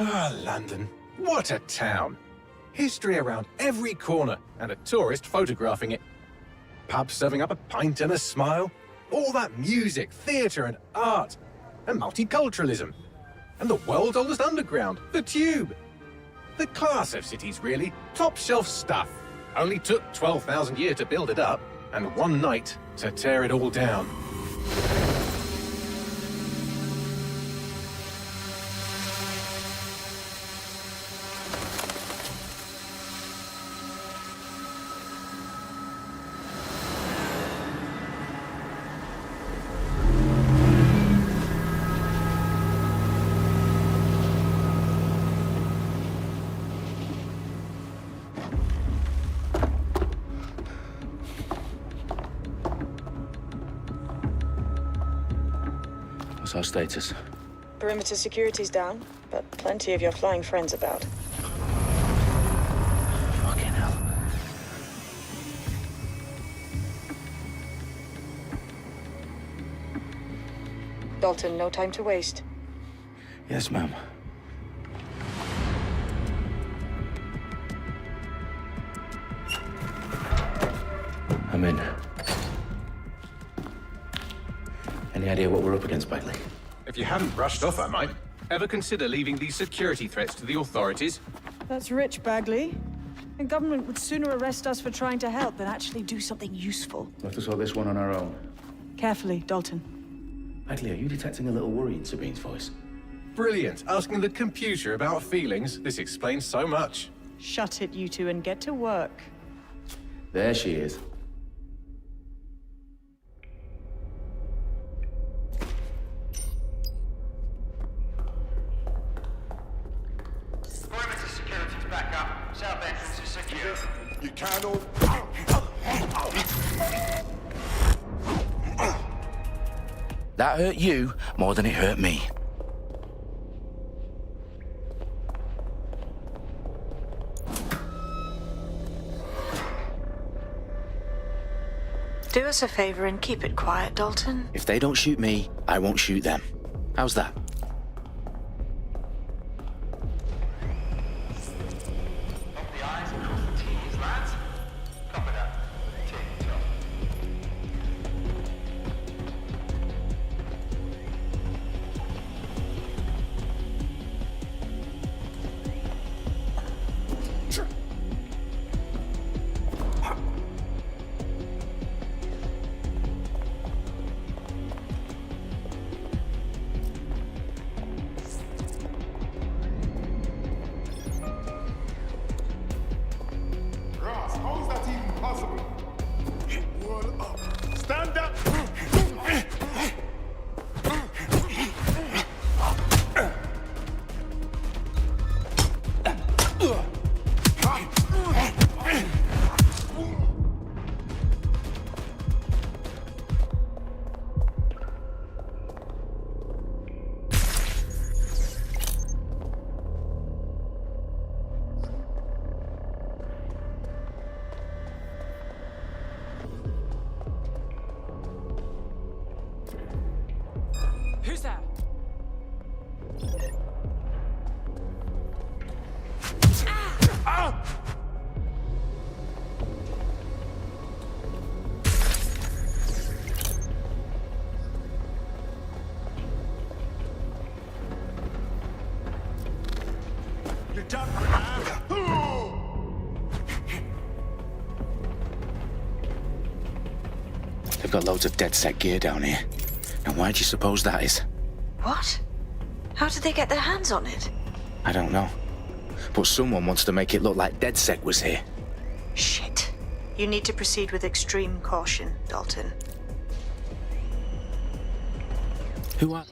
Ah, London. What a town. History around every corner and a tourist photographing it. Pubs serving up a pint and a smile. All that music, theatre and art. And multiculturalism. And the world's oldest underground, the Tube. The class of cities, really. Top shelf stuff. Only took 12,000 years to build it up, and one night to tear it all down. What's our status? Perimeter security's down, but plenty of your flying friends about. Fucking hell. Dalton, no time to waste. Yes, ma'am. I'm in. Any idea what we're up against, Bagley? If you hadn't brushed off, I might. Ever consider leaving these security threats to the authorities? That's rich, Bagley. The government would sooner arrest us for trying to help than actually do something useful. We'll have to sort this one on our own. Carefully, Dalton. Bagley, are you detecting a little worry in Sabine's voice? Brilliant. Asking the computer about feelings. This explains so much. Shut it, you two, and get to work. There she is. Perimeter security's back up. South entrance is secure. You can't all... That hurt you more than it hurt me. Do us a favor and keep it quiet, Dalton. If they don't shoot me, I won't shoot them. How's that? Dot the I's and cross the T's, lads. Copy that. T, top. Ross, how is that even possible? Wall up. Stand up! Who's that? You done? They've got loads of dead set gear down here. And why do you suppose that is? What? How did they get their hands on it? I don't know. But someone wants to make it look like DedSec was here. Shit. You need to proceed with extreme caution, Dalton. Who are...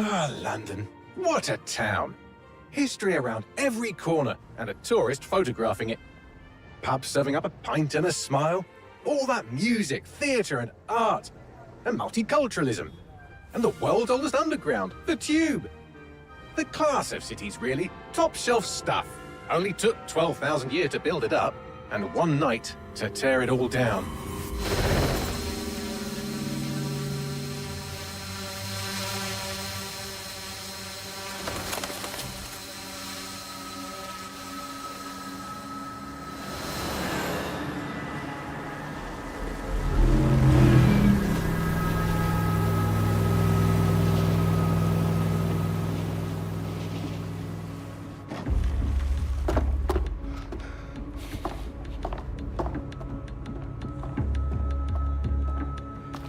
Ah, London. What a town. History around every corner and a tourist photographing it. Pubs serving up a pint and a smile. All that music, theatre and art. And multiculturalism. And the world's oldest underground, the Tube. The class of cities, really. Top shelf stuff. Only took 12,000 years to build it up, and one night to tear it all down.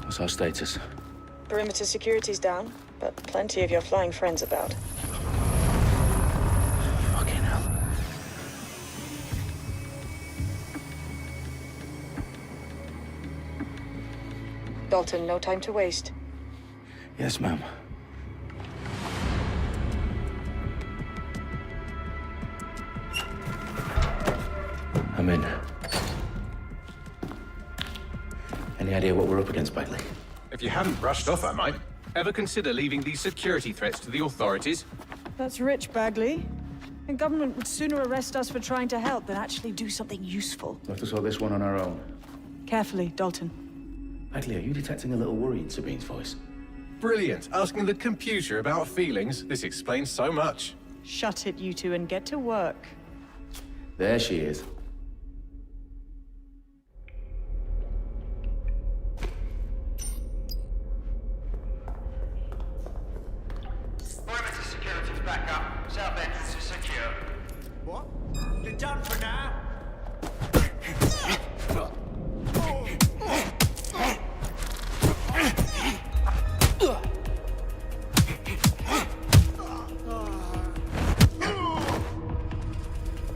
What's our status? Perimeter security's down, but plenty of your flying friends about. Fucking hell. Dalton, no time to waste. Yes, ma'am. I'm in. Any idea what we're up against, Bagley? If you hadn't brushed off, I might. Ever consider leaving these security threats to the authorities? That's rich, Bagley. And government would sooner arrest us for trying to help than actually do something useful. We'll have to sort this one on our own. Carefully, Dalton. Bagley, are you detecting a little worry in Sabine's voice? Brilliant. Asking the computer about feelings. This explains so much. Shut it, you two, and get to work. There she is. Perimeter security's back up. South entrance is secure. What? You're done for now?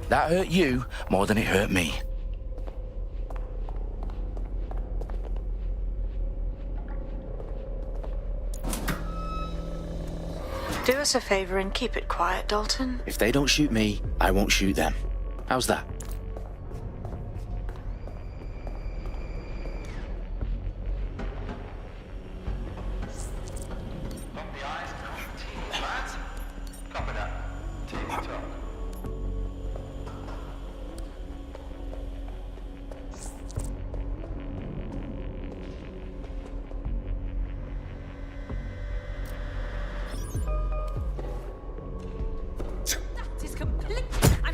That hurt you more than it hurt me. Do us a favor and keep it quiet, Dalton. If they don't shoot me, I won't shoot them. How's that? Dot the I's and cross the T's, lads. Copy that. Tick-tock. That is complete. I'm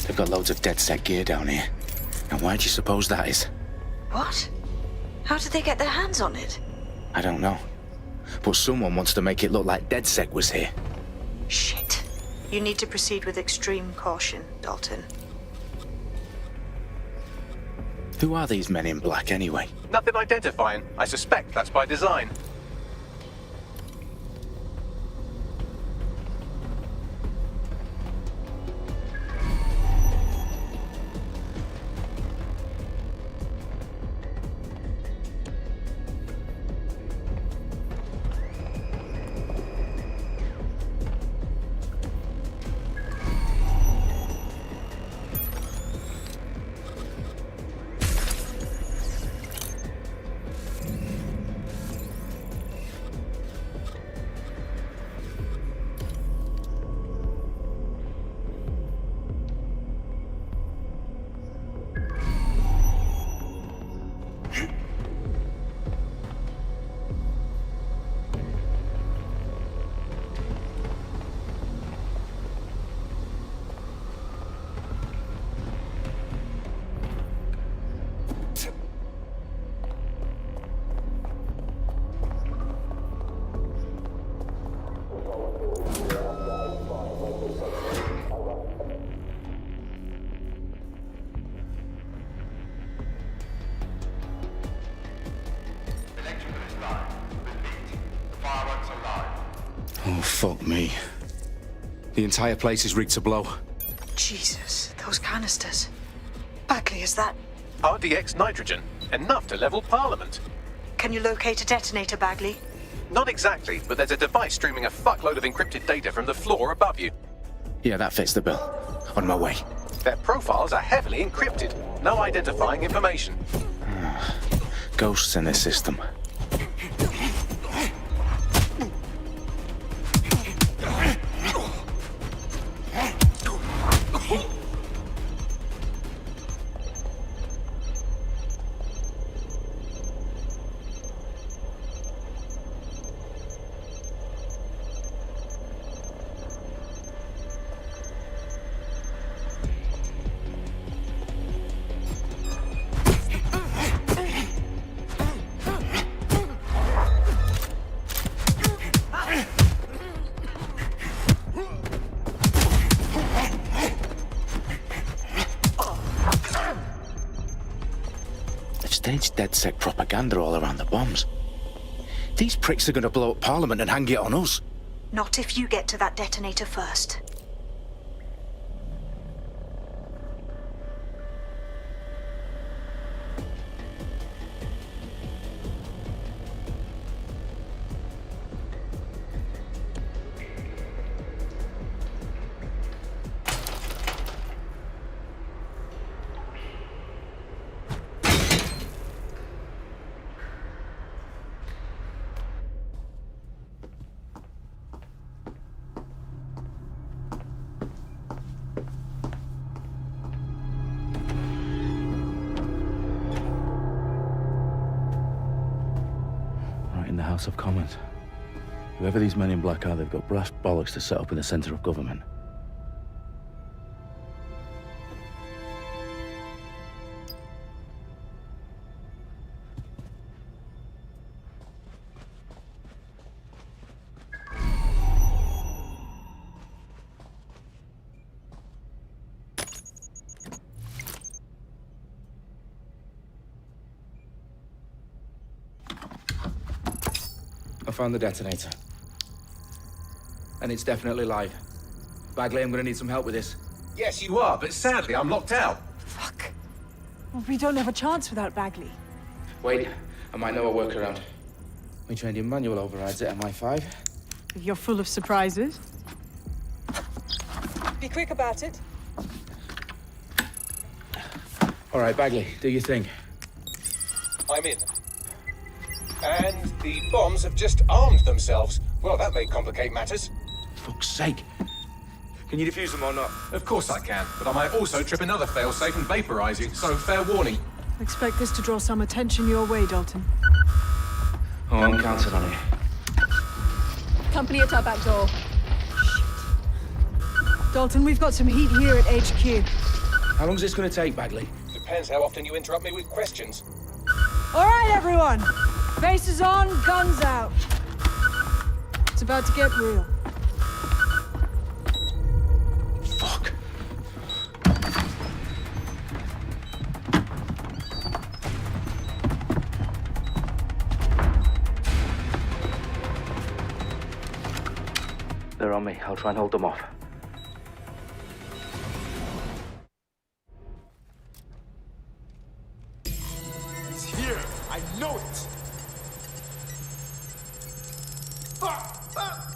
They've got loads of dead set gear down here. And why do you suppose that is? What? How did they get their hands on it? I don't know. But someone wants to make it look like DedSec was here. Shit. You need to proceed with extreme caution, Dalton. Who are these men in black anyway? Nothing identifying. I suspect that's by design. Fuck me. The entire place is rigged to blow. Jesus, those canisters. Bagley, is that... RDX nitrogen, enough to level Parliament. Can you locate a detonator, Bagley? Not exactly, but there's a device streaming a fuckload of encrypted data from the floor above you. Yeah, that fits the bill. On my way. Their profiles are heavily encrypted. No identifying information. Ghosts in the system. Staged DedSec propaganda all around the bombs. These pricks are going to blow up Parliament and hang it on us. Not if you get to that detonator first. In the House of Commons. Whoever these men in black are, they've got brass bollocks to set up in the centre of government. I found the detonator. And it's definitely live. Bagley, I'm gonna need some help with this. Yes, you are, but sadly I'm locked out. Fuck. Well, we don't have a chance without Bagley. Wait, I might know a workaround. We trained in manual overrides at MI5. You're full of surprises. Be quick about it. All right, Bagley, do your thing. I'm in. And the bombs have just armed themselves. Well, that may complicate matters. Fuck's sake. Can you defuse them or not? Of course I can, but I might also trip another failsafe and vaporize you, so fair warning. Expect this to draw some attention your way, Dalton. Oh, I'm counting on it. Company at our back door. Dalton, we've got some heat here at HQ. How long's this gonna take, Bagley? Depends how often you interrupt me with questions. All right, everyone. Faces on, guns out. It's about to get real. Fuck. They're on me. I'll try and hold them off. It's here. I know it.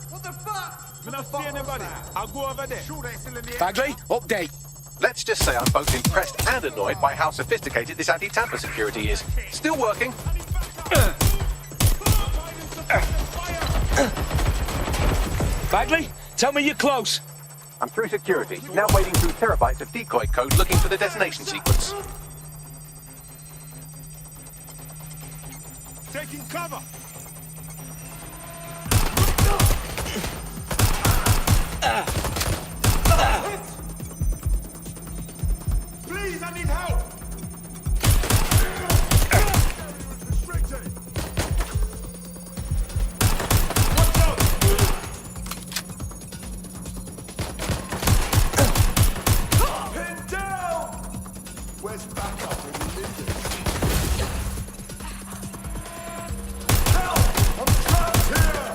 What the fuck? I don't see anybody. I'll go over there. Bagley, update. Let's just say I'm both impressed and annoyed by how sophisticated this anti-tamper security is. Still working. Bagley, tell me you're close. I'm through security, now wading through terabytes of decoy code looking for the detonation sequence. Taking cover. Please, I need help. Restricted. Watch out. Pin down. Where's backup when you need it? Help! I'm trapped here.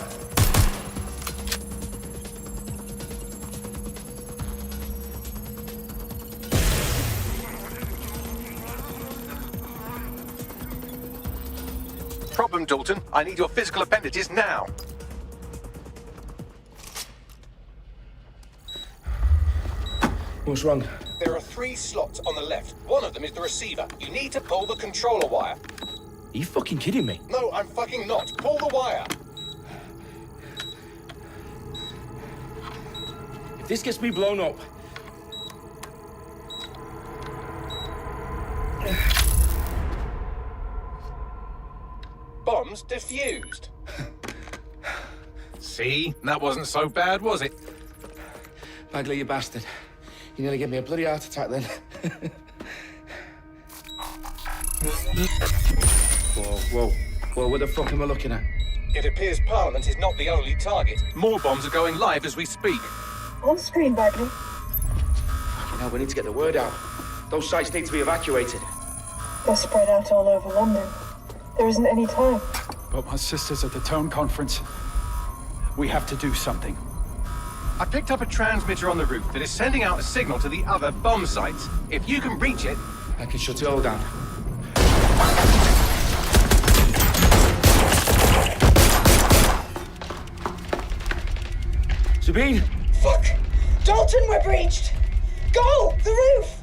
problem, Dalton. I need your physical appendages now. What's wrong? There are 3 slots on the left. One of them is the receiver. You need to pull the controller wire. Are you fucking kidding me? No, I'm fucking not. Pull the wire. If this gets me blown up... Bombs defused. See? That wasn't so bad, was it? Bagley, you bastard. You nearly gave me a bloody heart attack then. Whoa. What the fuck am I looking at? It appears Parliament is not the only target. More bombs are going live as we speak. On screen, Bagley. Now we need to get the word out. Those sites need to be evacuated. They're spread out all over London. There isn't any time. But my sister's at the town conference. We have to do something. I picked up a transmitter on the roof that is sending out a signal to the other bomb sites. If you can reach it... I can shut it all down. Sabine! Fuck! Dalton, we're breached! Go! The roof!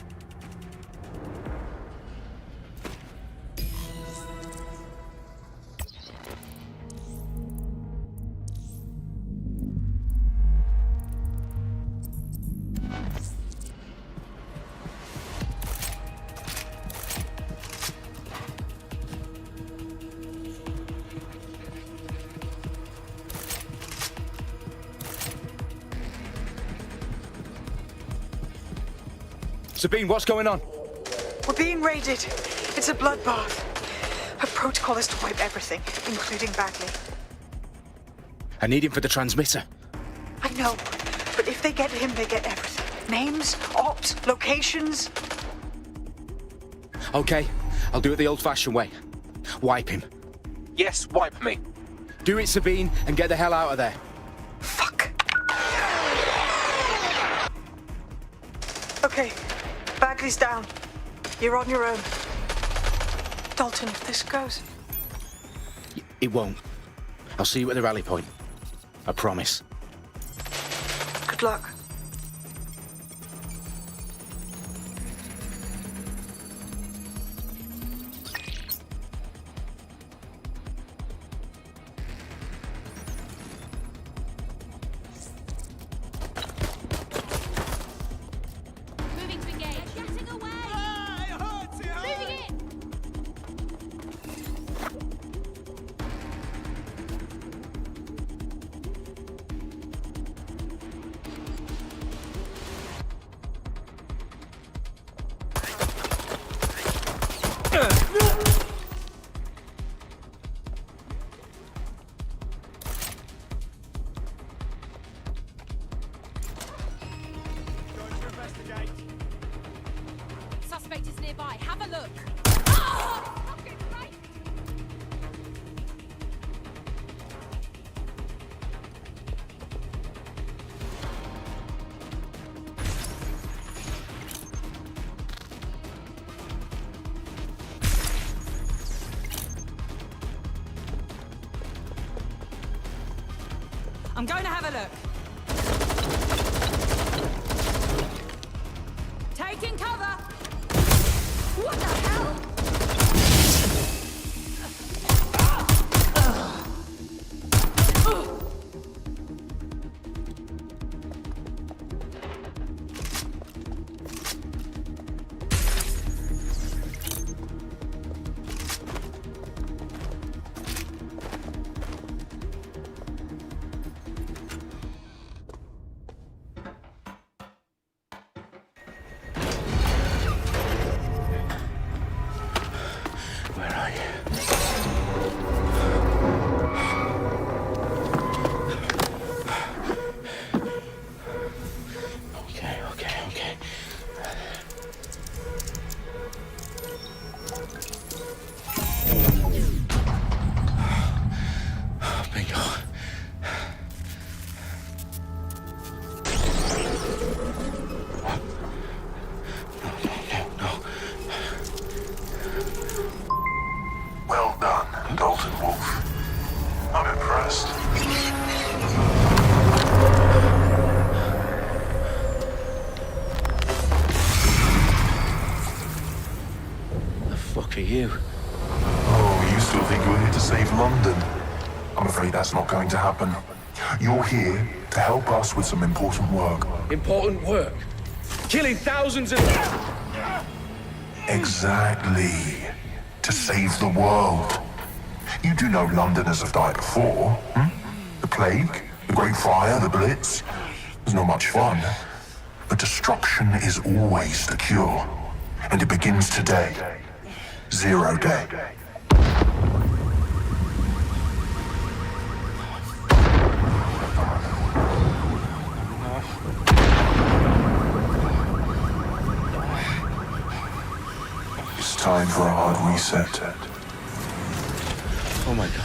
Sabine, what's going on? We're being raided. It's a bloodbath. Our protocol is to wipe everything, including Bagley. I need him for the transmitter. I know, but if they get him, they get everything. Names, ops, locations. Okay, I'll do it the old-fashioned way. Wipe him. Yes, wipe me. Do it, Sabine, and get the hell out of there. Fuck. Okay, Bagley's down. You're on your own. Dalton, if this goes... It won't. I'll see you at the rally point. I promise. Good luck. Moving to engage. Getting away. Moving in. Suspect is nearby. Have a look. Oh, fucking Christ. I'm going to have a look. Taking cover. What the hell? fuck are you? Oh, you still think you're here to save London? I'm afraid that's not going to happen. You're here to help us with some important work. Important work. Killing thousands of... Exactly. To save the world. You do know Londoners have died before, hmm? The plague, the Great Fire, the Blitz. It's not much fun. But destruction is always the cure. And it begins today. 0 day. It's time for a hard reset. Oh my god.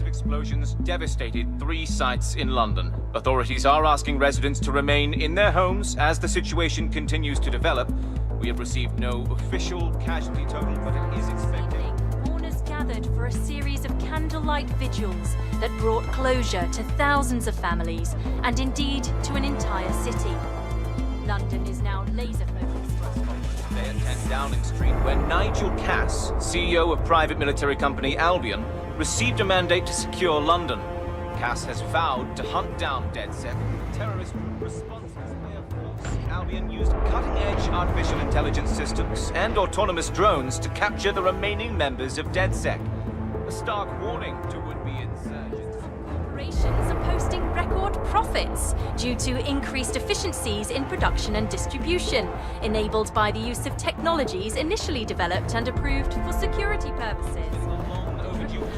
Explosions devastated 3 sites in London. Authorities are asking residents to remain in their homes as the situation continues to develop. We have received no official casualty total, but it is expected. Mourners gathered for a series of candlelight vigils that brought closure to thousands of families and indeed to an entire city. London is now laser-focused. They at 10 Downing Street, where Nigel Cass, CEO of private military company Albion, received a mandate to secure London. Cass has vowed to hunt down DedSec. Terrorist responses Albion used cutting-edge artificial intelligence systems and autonomous drones to capture the remaining members of DedSec. A stark warning to would-be insurgents. Corporations are posting record profits due to increased efficiencies in production and distribution, enabled by the use of technologies initially developed and approved for security purposes.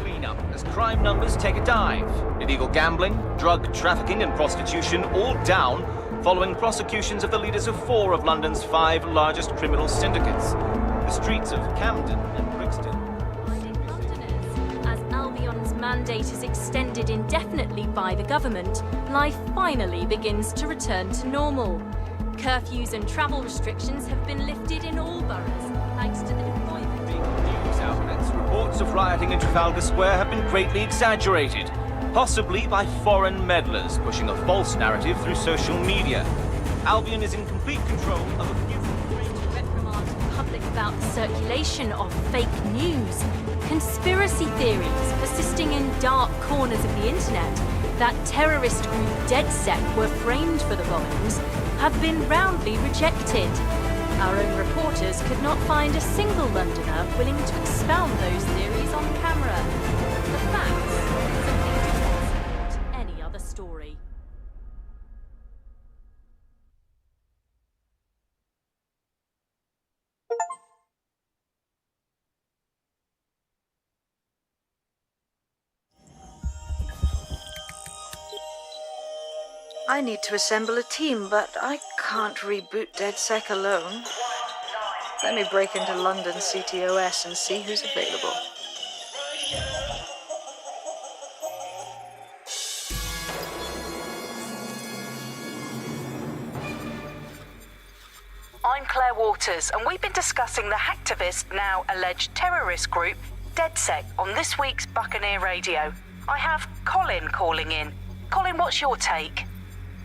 Cleanup as crime numbers take a dive. Illegal gambling, drug trafficking and prostitution all down following prosecutions of the leaders of 4 of London's 5 largest criminal syndicates. The streets of Camden and Brixton. Londoners, as Albion's mandate is extended indefinitely by the government, life finally begins to return to normal. Curfews and travel restrictions have been lifted in all boroughs, thanks to the deployment. News outlets, reports of rioting in Trafalgar Square have been greatly exaggerated, possibly by foreign meddlers pushing a false narrative through social media. Albion is in complete control of a few reprimand the public about the circulation of fake news, conspiracy theories persisting in dark corners of the internet that terrorist group DedSec were framed for the bombings have been roundly rejected. Our own reporters could not find a single Londoner willing to expound those theories on camera. The facts simply do not support any other story. I need to assemble a team, but I can't reboot DedSec alone. Let me break into London CTOS and see who's available. I'm Claire Waters, and we've been discussing the hacktivist, now alleged terrorist group, DedSec, on this week's Buccaneer Radio. I have Colin calling in. Colin, what's your take?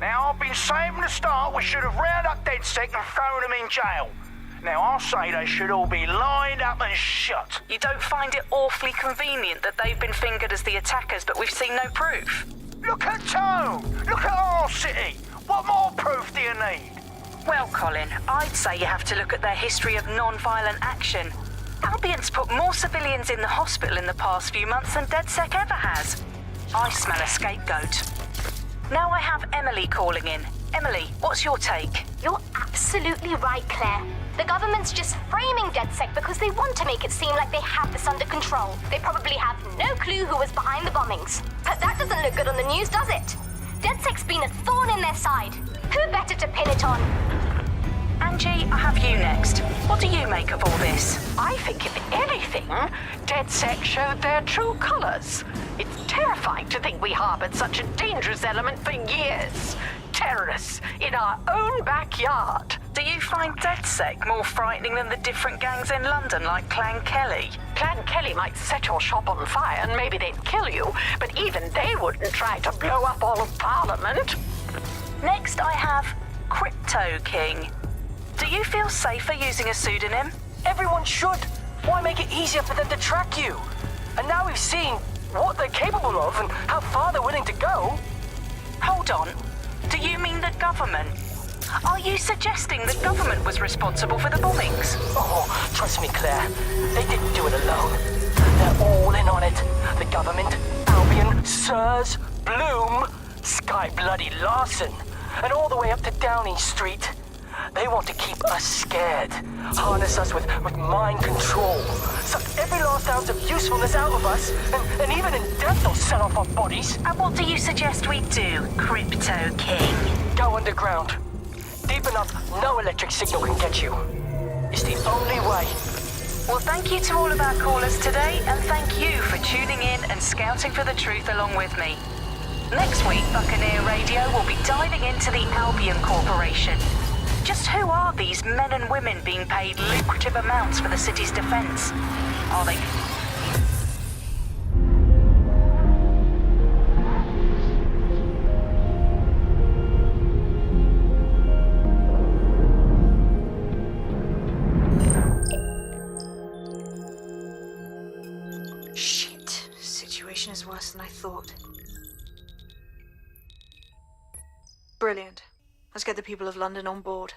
Now, I've been saying from the start we should have rounded up DedSec and thrown them in jail. Now, I'll say they should all be lined up and shot. You don't find it awfully convenient that they've been fingered as the attackers, but we've seen no proof? Look at Tone! Look at our city! What more proof do you need? Well, Colin, I'd say you have to look at their history of non-violent action. Albion's put more civilians in the hospital in the past few months than DedSec ever has. I smell a scapegoat. Now I have Emily calling in. Emily, what's your take? You're absolutely right, Claire. The government's just framing DedSec because they want to make it seem like they have this under control. They probably have no clue who was behind the bombings. But that doesn't look good on the news, does it? DedSec's been a thorn in their side. Who better to pin it on? Angie, I have you next. What do you make of all this? I think, if anything, DedSec showed their true colors. It's terrifying to think we harbored such a dangerous element for years. Terrorists in our own backyard. Do you find DedSec more frightening than the different gangs in London like Clan Kelly? Clan Kelly might set your shop on fire and maybe they'd kill you, but even they wouldn't try to blow up all of Parliament. Next, I have Crypto King. Do you feel safer using a pseudonym? Everyone should. Why make it easier for them to track you? And now we've seen what they're capable of and how far they're willing to go. Hold on. Do you mean the government? Are you suggesting the government was responsible for the bombings? Oh, trust me, Claire. They didn't do it alone. They're all in on it. The government, Albion, Sirs, Bloom, Sky Bloody Larson, and all the way up to Downing Street. They want to keep us scared, harness us with mind control, suck every last ounce of usefulness out of us, and even in death they'll sell off our bodies. And what do you suggest we do, Crypto King? Go underground. Deep enough, no electric signal can get you. It's the only way. Well, thank you to all of our callers today, and thank you for tuning in and scouting for the truth along with me. Next week, Buccaneer Radio will be diving into the Albion Corporation. Just who are these men and women being paid lucrative amounts for the city's defense? Are they... Shit. Situation is worse than I thought. Brilliant. Let's get the people of London on board.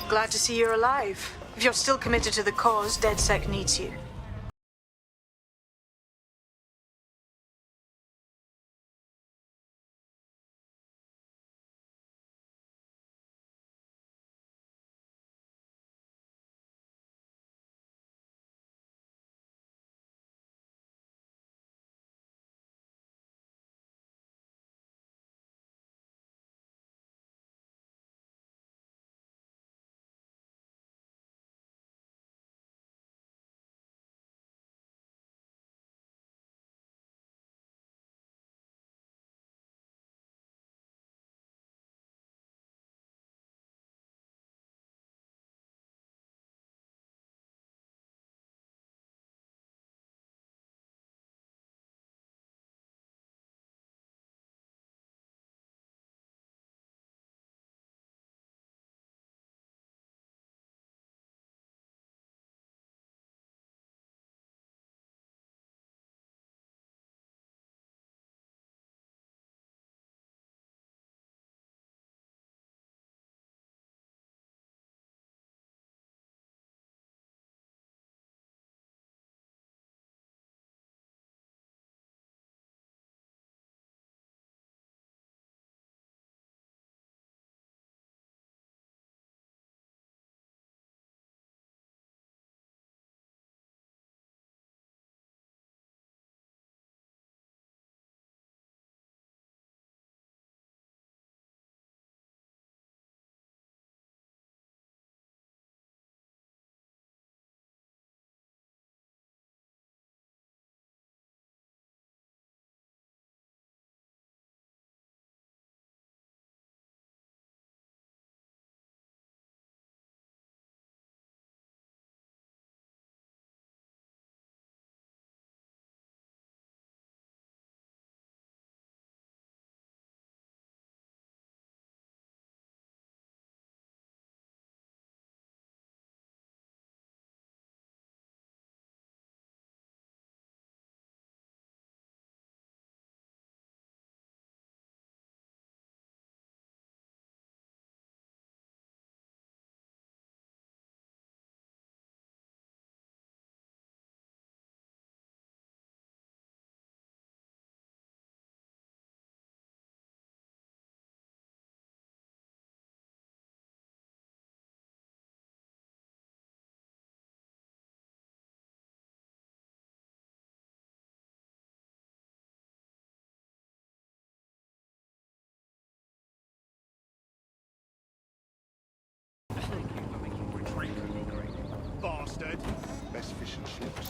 Glad to see you're alive. If you're still committed to the cause, DedSec needs you.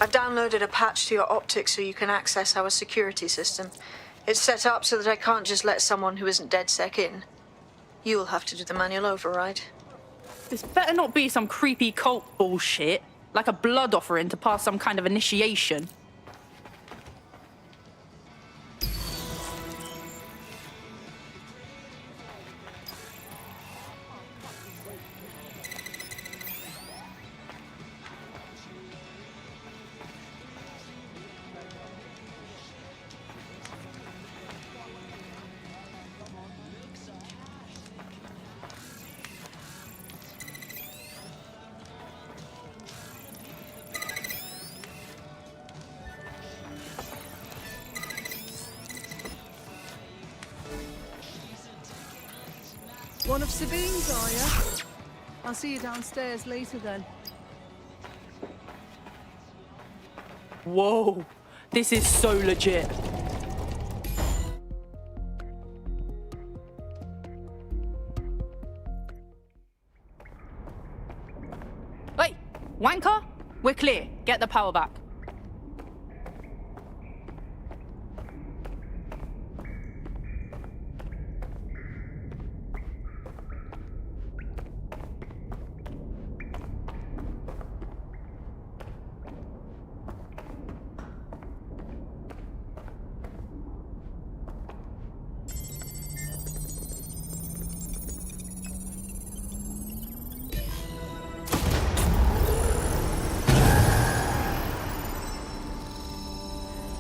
I've downloaded a patch to your optics so you can access our security system. It's set up so that I can't just let someone who isn't DedSec in. You'll have to do the manual override. This better not be some creepy cult bullshit, like a blood offering to pass some kind of initiation. One of Sabine's, are you? I'll see you downstairs later then. Whoa, this is so legit. Wait, wanker? We're clear. Get the power back.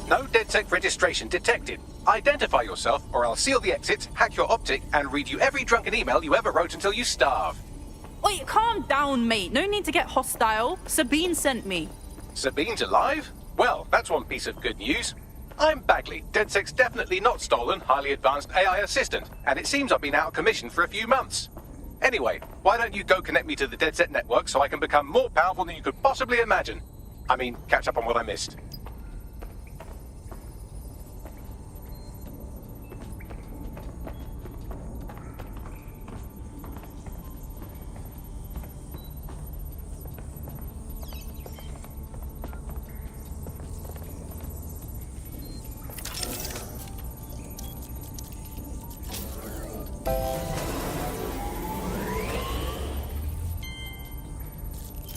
No DedSec registration detected. Identify yourself, or I'll seal the exits, hack your optic, and read you every drunken email you ever wrote until you starve. Wait, calm down, mate. No need to get hostile. Sabine sent me. Sabine's alive? Well, that's one piece of good news. I'm Bagley, DedSec's definitely not stolen, highly advanced AI assistant, and it seems I've been out of commission for a few months. Anyway, why don't you go connect me to the DedSec network so I can become more powerful than you could possibly imagine? I mean, catch up on what I missed.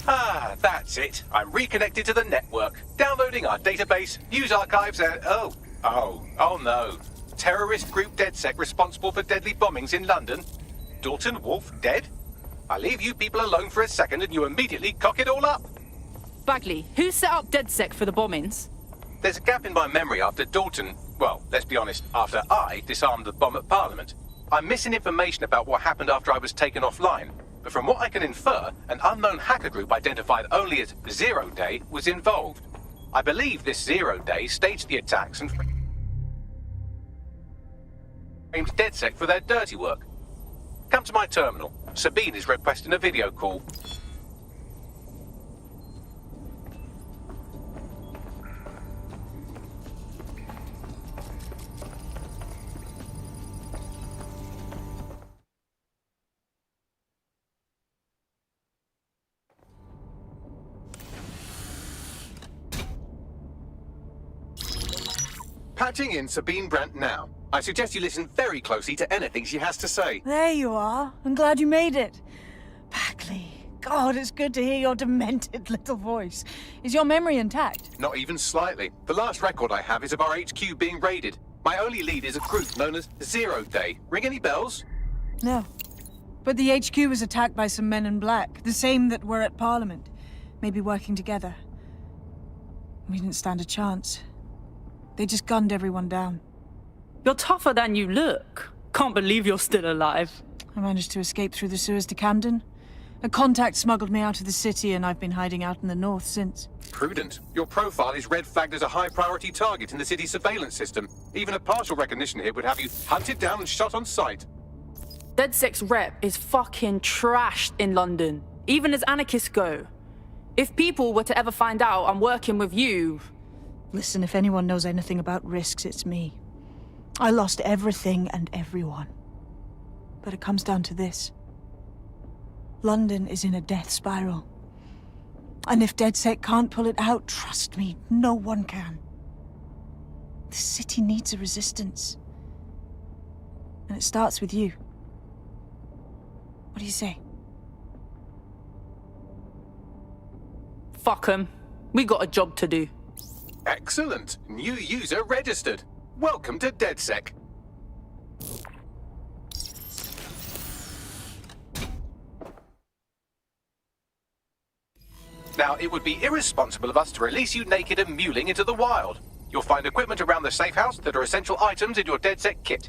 Ah, that's it. I'm reconnected to the network, downloading our database, news archives, and oh no. Terrorist group DedSec responsible for deadly bombings in London. Dalton Wolfe dead? I leave you people alone for a second and you immediately cock it all up. Bagley, who set up DedSec for the bombings? There's a gap in my memory after Dalton, well, let's be honest, after I disarmed the bomb at Parliament. I'm missing information about what happened after I was taken offline. But from what I can infer, an unknown hacker group identified only as Zero Day was involved. I believe this Zero Day staged the attacks and framed DedSec for their dirty work. Come to my terminal. Sabine is requesting a video call. Patching in Sabine Brandt now. I suggest you listen very closely to anything she has to say. There you are. I'm glad you made it. Bagley. God, it's good to hear your demented little voice. Is your memory intact? Not even slightly. The last record I have is of our HQ being raided. My only lead is a group known as Zero Day. Ring any bells? No. But the HQ was attacked by some men in black, the same that were at Parliament. Maybe working together. We didn't stand a chance. They just gunned everyone down. You're tougher than you look. Can't believe you're still alive. I managed to escape through the sewers to Camden. A contact smuggled me out of the city and I've been hiding out in the north since. Prudent. Your profile is red flagged as a high-priority target in the city's surveillance system. Even a partial recognition here would have you hunted down and shot on sight. DedSec's rep is fucking trashed in London, even as anarchists go. If people were to ever find out I'm working with you... Listen, if anyone knows anything about risks, it's me. I lost everything and everyone. But it comes down to this. London is in a death spiral. And if DedSec can't pull it out, trust me, no one can. The city needs a resistance. And it starts with you. What do you say? Fuck 'em. We got a job to do. Excellent. New user registered. Welcome to DedSec. Now, it would be irresponsible of us to release you naked and mewling into the wild. You'll find equipment around the safe house that are essential items in your DedSec kit.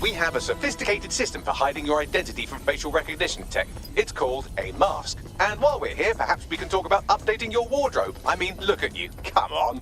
We have a sophisticated system for hiding your identity from facial recognition tech. It's called a mask. And while we're here, perhaps we can talk about updating your wardrobe. I mean, look at you. Come on.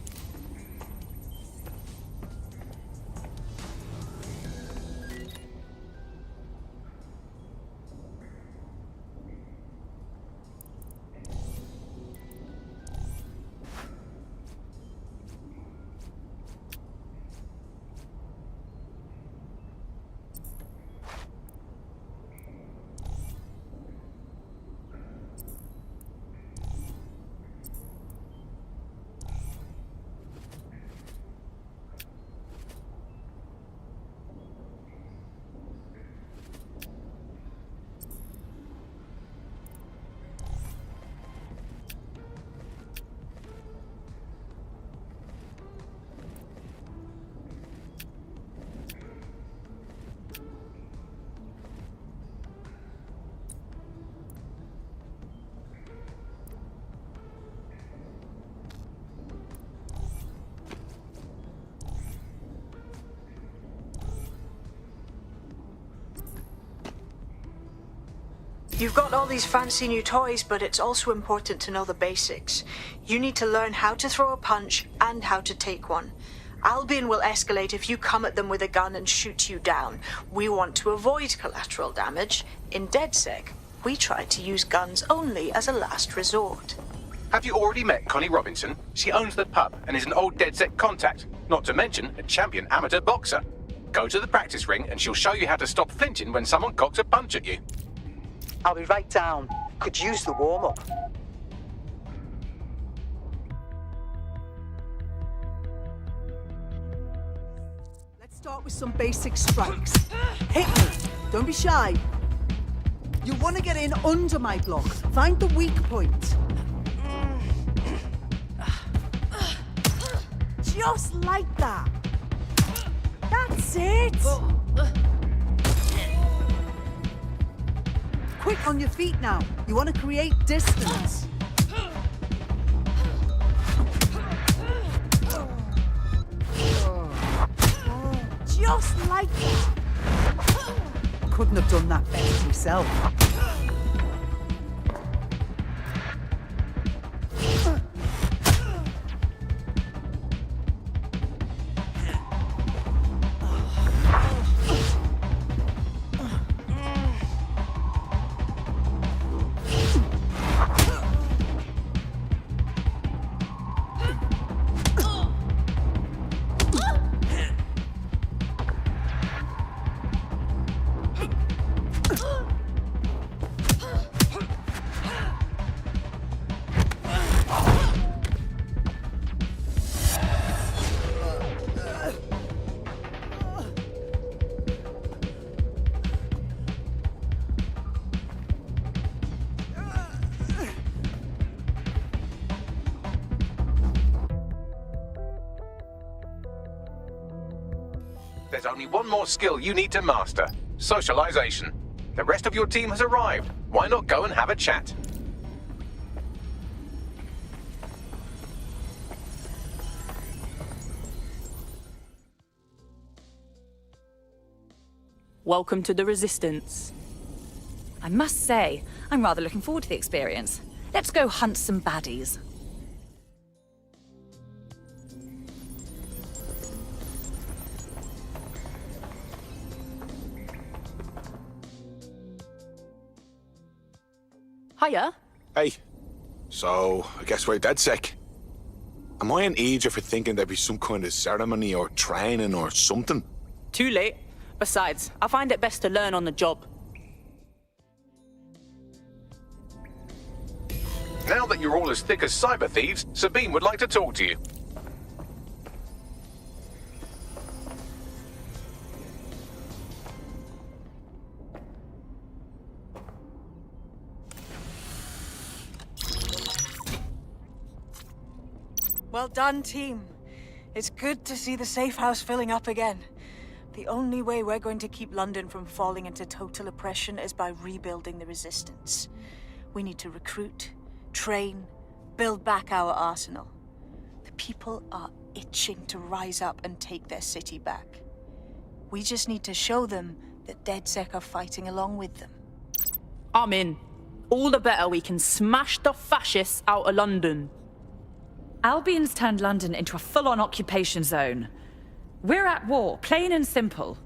You've got all these fancy new toys, but it's also important to know the basics. You need to learn how to throw a punch and how to take one. Albion will escalate if you come at them with a gun and shoot you down. We want to avoid collateral damage. In DedSec, we try to use guns only as a last resort. Have you already met Connie Robinson? She owns the pub and is an old DedSec contact, not to mention a champion amateur boxer. Go to the practice ring and she'll show you how to stop flinching when someone cocks a punch at you. I'll be right down. Could use the warm-up. Let's start with some basic strikes. Hit me. Don't be shy. You want to get in under my block. Find the weak point. Just like that. That's it. Quick on your feet now. You want to create distance. Just like that. Couldn't have done that better yourself. There's only one more skill you need to master: socialization. The rest of your team has arrived. Why not go and have a chat? Welcome to the Resistance. I must say, I'm rather looking forward to the experience. Let's go hunt some baddies. Hiya. Hey. So, I guess we're DedSec. Am I an idiot for thinking there'd be some kind of ceremony or training or something? Too late. Besides, I find it best to learn on the job. Now that you're all as thick as cyber thieves, Sabine would like to talk to you. Well done, team. It's good to see the safe house filling up again. The only way we're going to keep London from falling into total oppression is by rebuilding the resistance. We need to recruit, train, build back our arsenal. The people are itching to rise up and take their city back. We just need to show them that DedSec are fighting along with them. I'm in. All the better we can smash the fascists out of London. Albion's turned London into a full-on occupation zone. We're at war, plain and simple.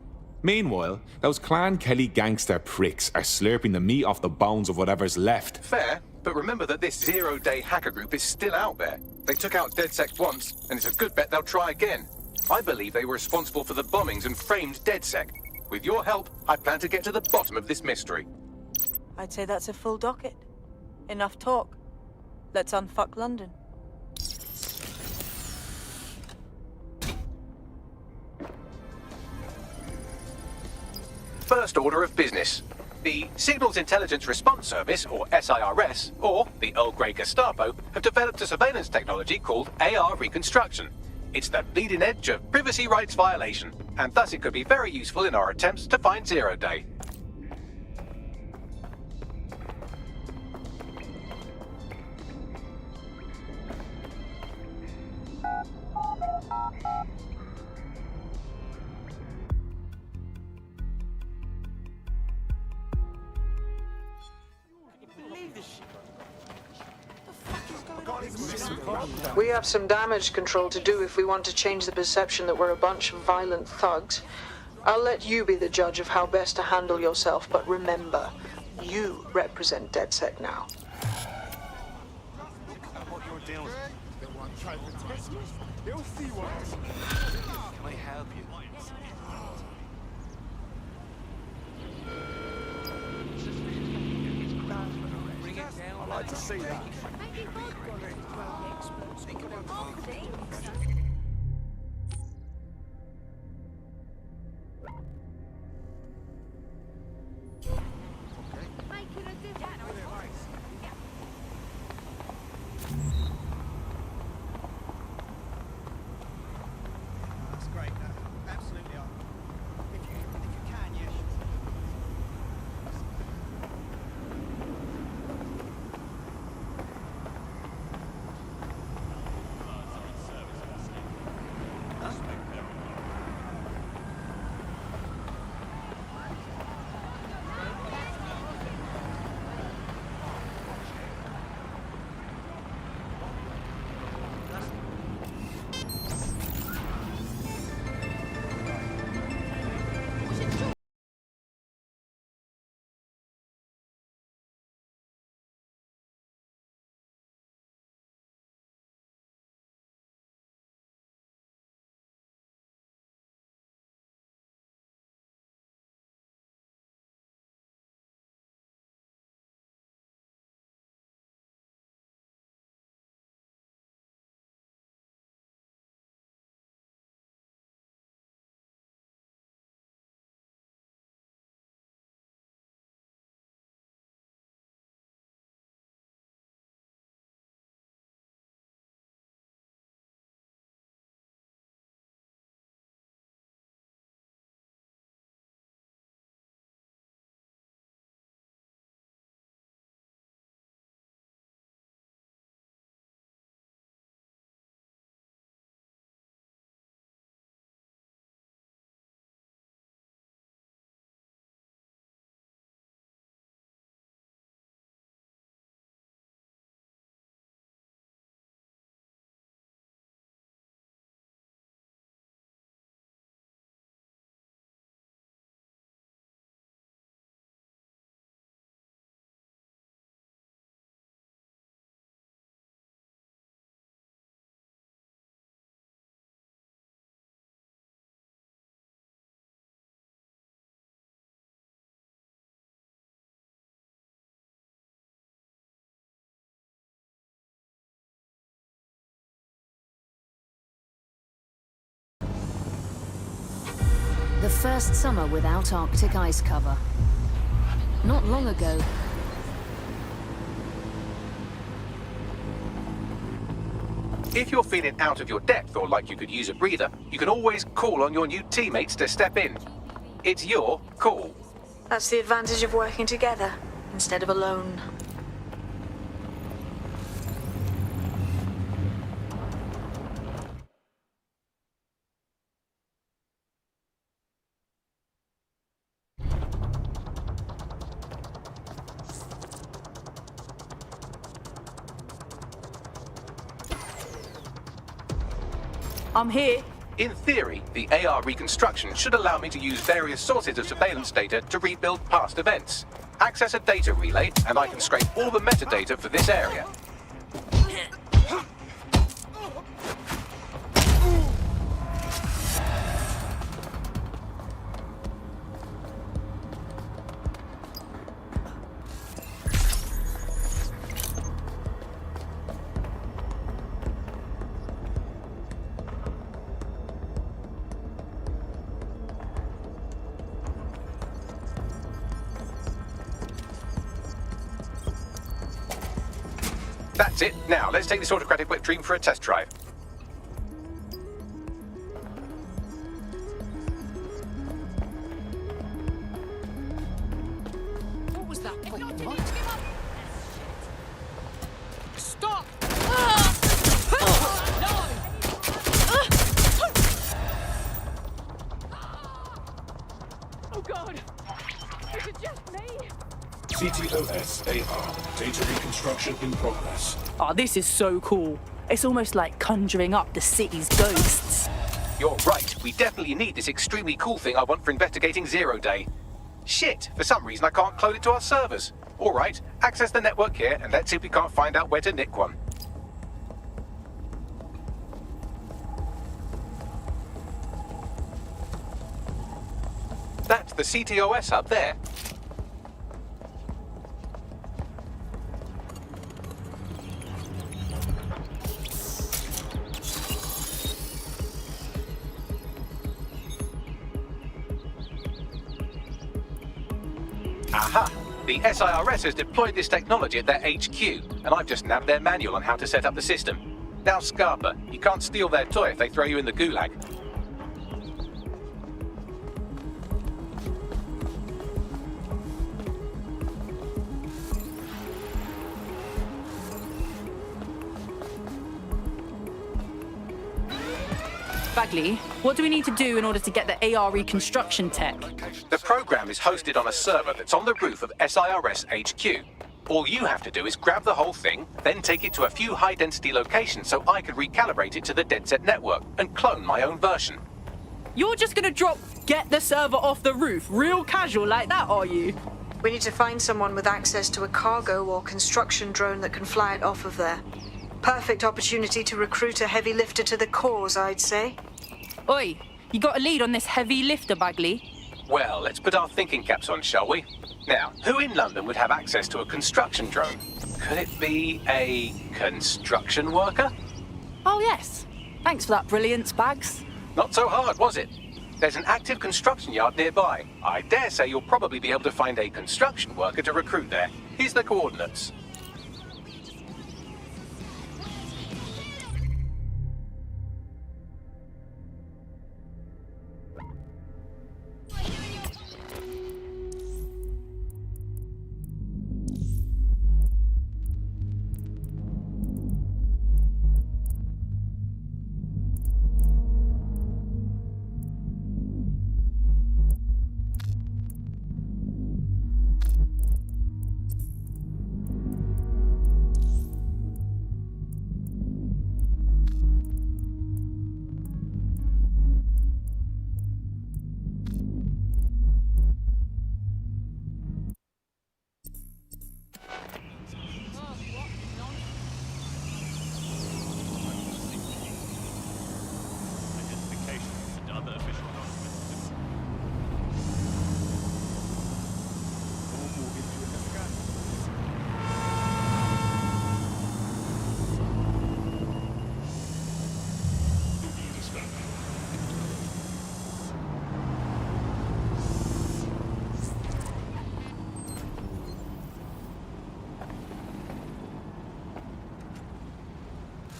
Meanwhile, those Clan Kelly gangster pricks are slurping the meat off the bones of whatever's left. Fair, but remember that this zero-day hacker group is still out there. They took out DedSec once, and it's a good bet they'll try again. I believe they were responsible for the bombings and framed DedSec. With your help, I plan to get to the bottom of this mystery. I'd say that's a full docket. Enough talk. Let's unfuck London. First order of business. The Signals Intelligence Response Service, or SIRS, or the Earl Grey Gestapo, have developed a surveillance technology called AR Reconstruction. It's the bleeding edge of privacy rights violation, and thus it could be very useful in our attempts to find Zero Day. We have some damage control to do if we want to change the perception that we're a bunch of violent thugs. I'll let you be the judge of how best to handle yourself, but remember, you represent DedSec now. I'd like to see that. The first summer without Arctic ice cover. Not long ago. If you're feeling out of your depth or like you could use a breather, you can always call on your new teammates to step in. It's your call. That's the advantage of working together instead of alone. I'm here. In theory, the AR reconstruction should allow me to use various sources of surveillance data to rebuild past events. Access a data relay, and I can scrape all the metadata for this area. That's it. Now, let's take this autocratic whip dream for a test drive. What was that? Stop! Oh God! Is it just me? CTOS AR. Data reconstruction in progress. Oh, this is so cool. It's almost like conjuring up the city's ghosts. You're right. We definitely need this extremely cool thing I want for investigating Zero Day. Shit, for some reason I can't clone it to our servers. All right, access the network here and let's see if we can't find out where to nick one. That's the CTOS up there. Aha! The SIRS has deployed this technology at their HQ, and I've just nabbed their manual on how to set up the system. Now, Scarpa, you can't steal their toy if they throw you in the gulag. Bagley, what do we need to do in order to get the AR reconstruction tech? The program is hosted on a server that's on the roof of SIRS HQ. All you have to do is grab the whole thing, then take it to a few high-density locations so I can recalibrate it to the DedSec network and clone my own version. You're just gonna get the server off the roof, real casual like that, are you? We need to find someone with access to a cargo or construction drone that can fly it off of there. Perfect opportunity to recruit a heavy lifter to the cause, I'd say. Oi, you got a lead on this heavy lifter, Bagley? Well, let's put our thinking caps on, shall we? Now, who in London would have access to a construction drone? Could it be a construction worker? Oh, yes. Thanks for that brilliance, Bags. Not so hard, was it? There's an active construction yard nearby. I dare say you'll probably be able to find a construction worker to recruit there. Here's the coordinates.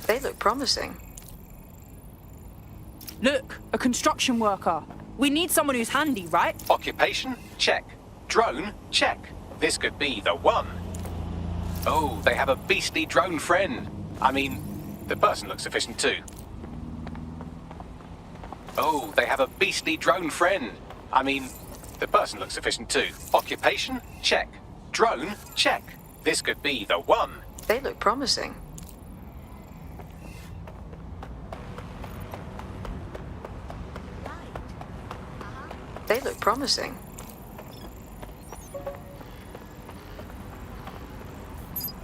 They look promising. Look, a construction worker. We need someone who's handy, right? Occupation? Check. Drone? Check. This could be the one. Oh, they have a beastly drone friend. I mean, the person looks sufficient too. Oh, they have a beastly drone friend. I mean, the person looks sufficient too. Occupation? Check. Drone? Check. This could be the one. They look promising. They look promising.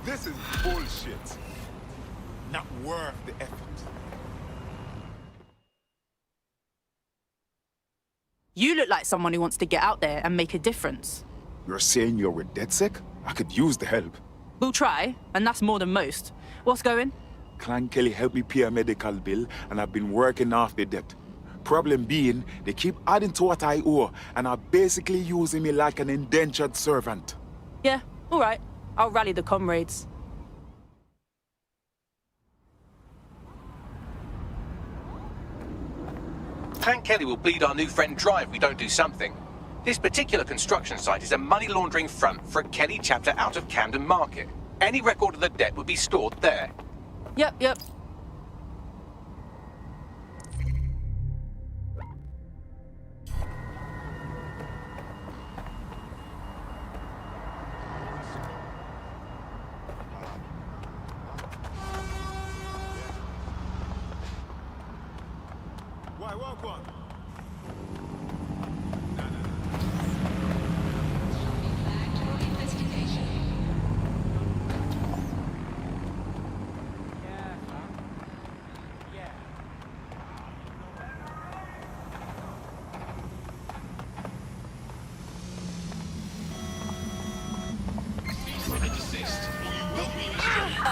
This is bullshit. Not worth the effort. You look like someone who wants to get out there and make a difference. You're saying you're with DedSec? I could use the help. We'll try, and that's more than most. What's going? Clan Kelly helped me pay a medical bill, and I've been working off the debt. Problem being, they keep adding to what I owe, and are basically using me like an indentured servant. Yeah, all right. I'll rally the comrades. Hank Kelly will bleed our new friend dry if we don't do something. This particular construction site is a money laundering front for a Kelly chapter out of Camden Market. Any record of the debt would be stored there. Yep.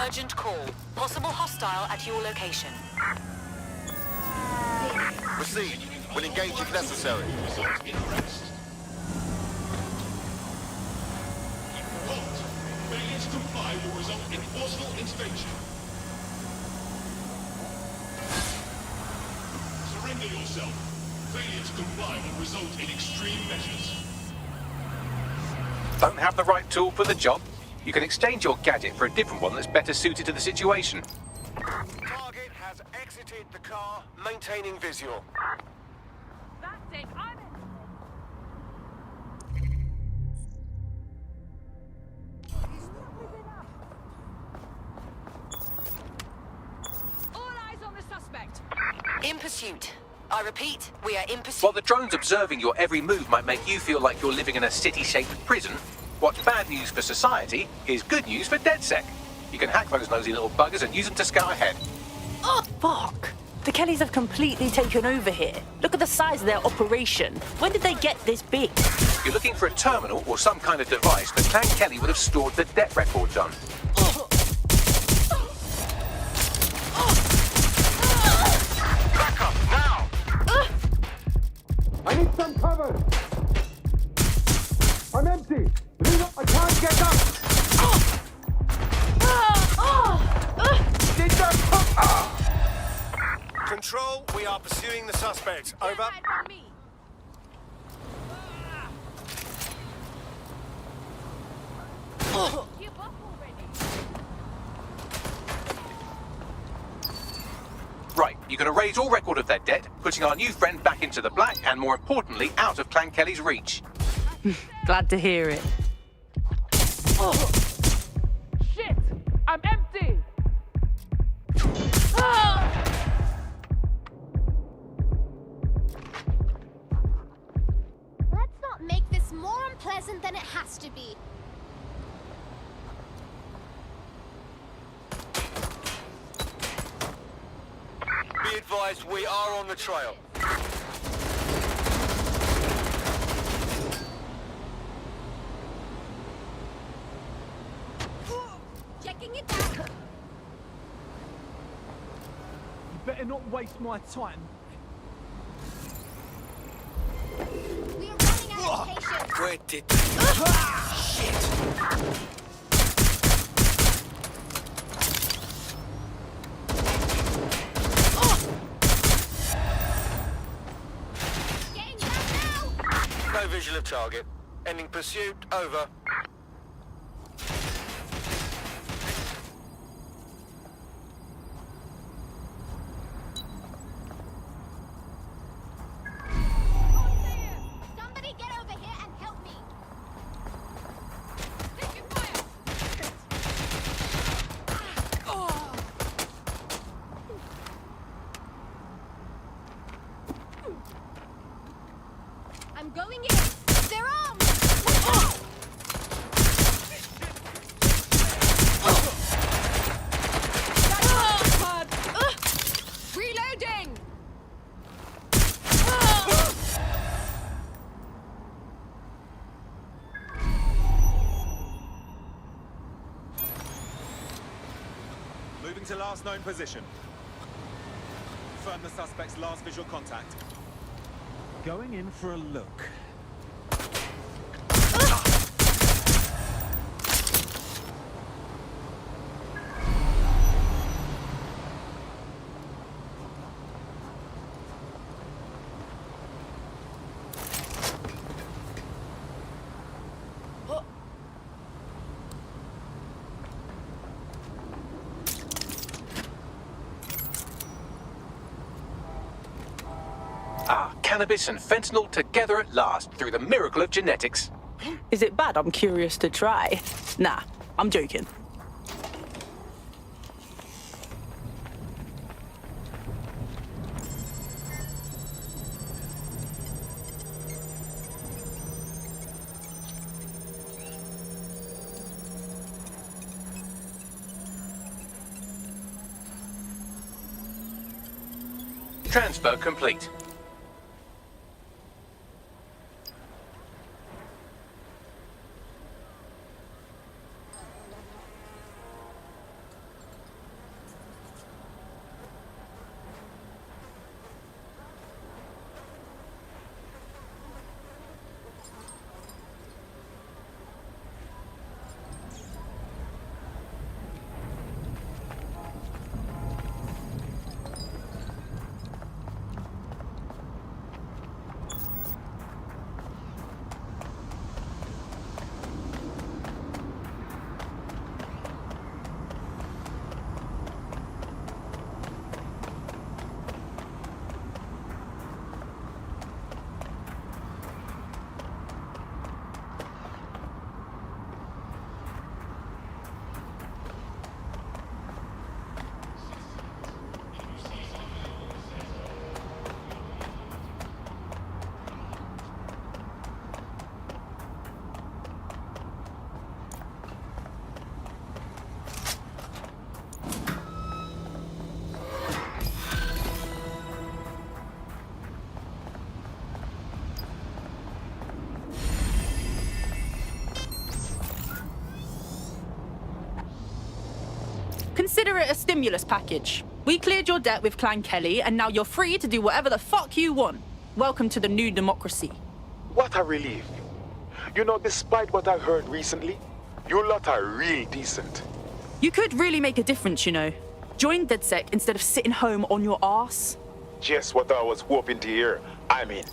Urgent call. Possible hostile at your location. Proceed. We'll engage if necessary. Failure to comply will result in forcible intervention. Surrender yourself. Failure to comply will result in extreme measures. Don't have the right tool for the job? You can exchange your gadget for a different one that's better suited to the situation. Target has exited the car, maintaining visual. That's it. I'm in. All eyes on the suspect. In pursuit. I repeat, we are in pursuit. While the drones observing your every move might make you feel like you're living in a city-shaped prison, what's bad news for society is good news for DedSec. You can hack those nosy little buggers and use them to scout ahead. Oh, fuck! The Kellys have completely taken over here. Look at the size of their operation. When did they get this big? If you're looking for a terminal or some kind of device, the Clan Kelly would have stored the debt records on. Back up, now! I need some cover! I'm empty! I can't get up! Control, we are pursuing the suspect. Over. Right, you can erase all record of their debt, putting our new friend back into the black and, more importantly, out of Clan Kelly's reach. Glad to hear it. Shit! I'm empty! Let's not make this more unpleasant than it has to be. Be advised, we are on the trail. Checking it out. You better not waste my time. We are running out of patience. Where did... Getting back now. No visual of target. Ending pursuit. Over. Somebody get over here and help me. I'm going in. They're armed. Reloading! Moving to last known position. Confirm the suspect's last visual contact. Going in for a look. Cannabis and fentanyl together at last through the miracle of genetics. Is it bad? I'm curious to try. Nah, I'm joking. Transfer complete. Consider it a stimulus package. We cleared your debt with Clan Kelly, and now you're free to do whatever the fuck you want. Welcome to the new democracy. What a relief. You know, despite what I heard recently, you lot are real decent. You could really make a difference, you know. Join DedSec instead of sitting home on your arse. Just what I was hoping to hear. I mean,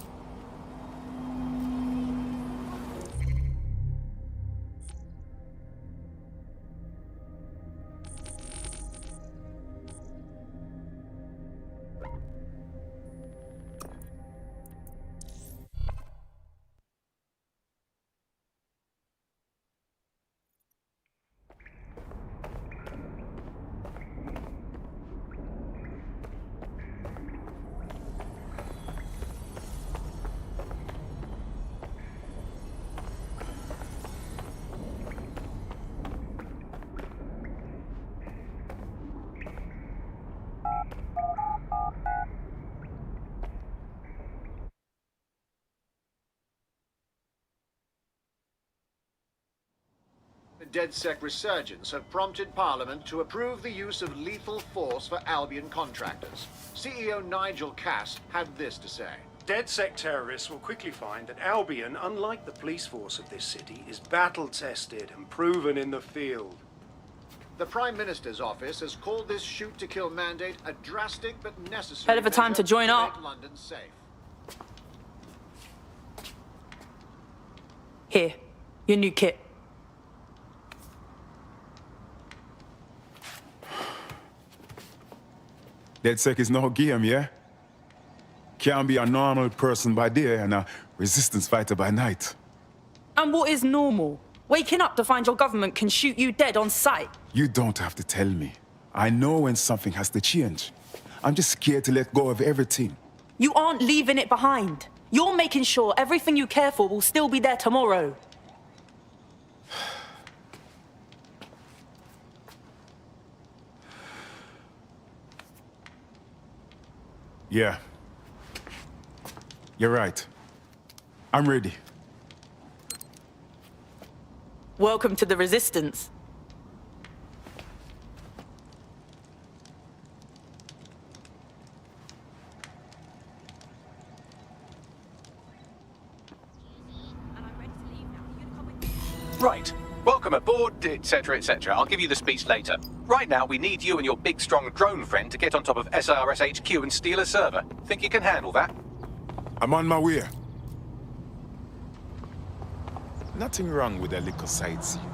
The DedSec resurgence have prompted Parliament to approve the use of lethal force for Albion contractors. CEO Nigel Cass had this to say. DedSec terrorists will quickly find that Albion, unlike the police force of this city, is battle-tested and proven in the field. The Prime Minister's office has called this shoot-to-kill mandate a drastic but necessary Hell of a time measure to join up. make London safe. Here, your new kit. DedSec is no game, yeah? Can't be a normal person by day and a resistance fighter by night. And what is normal? Waking up to find your government can shoot you dead on sight. You don't have to tell me. I know when something has to change. I'm just scared to let go of everything. You aren't leaving it behind. You're making sure everything you care for will still be there tomorrow. Yeah. You're right. I'm ready. Welcome to the Resistance. Right. Welcome aboard, etc., etc. I'll give you the speech later. Right now, we need you and your big, strong drone friend to get on top of SRS HQ and steal a server. Think you can handle that? I'm on my way. Nothing wrong with a little sightseeing.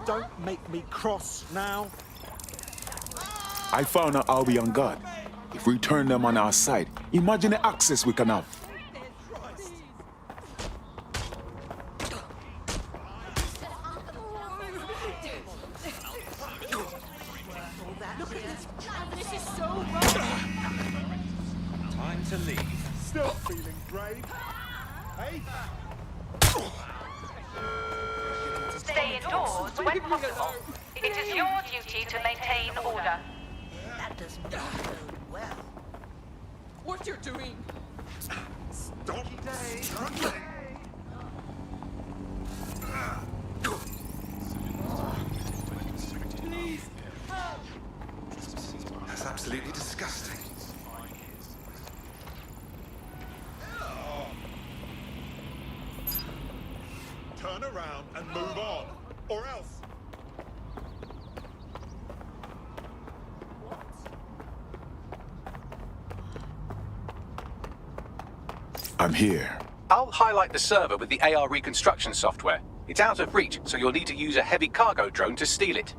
Don't make me cross now. I found out how we on guard. If we turn them on our side, imagine the access we can have. This is so wrong. Time to leave. Still feeling brave? Hey? Stay indoors when possible. It is your duty to maintain order. That does not bode well. What you're doing? Stop. Please help. That's absolutely disgusting. Turn around and move on, or else. I'm here. I'll highlight the server with the AR reconstruction software. It's out of reach, so you'll need to use a heavy cargo drone to steal it.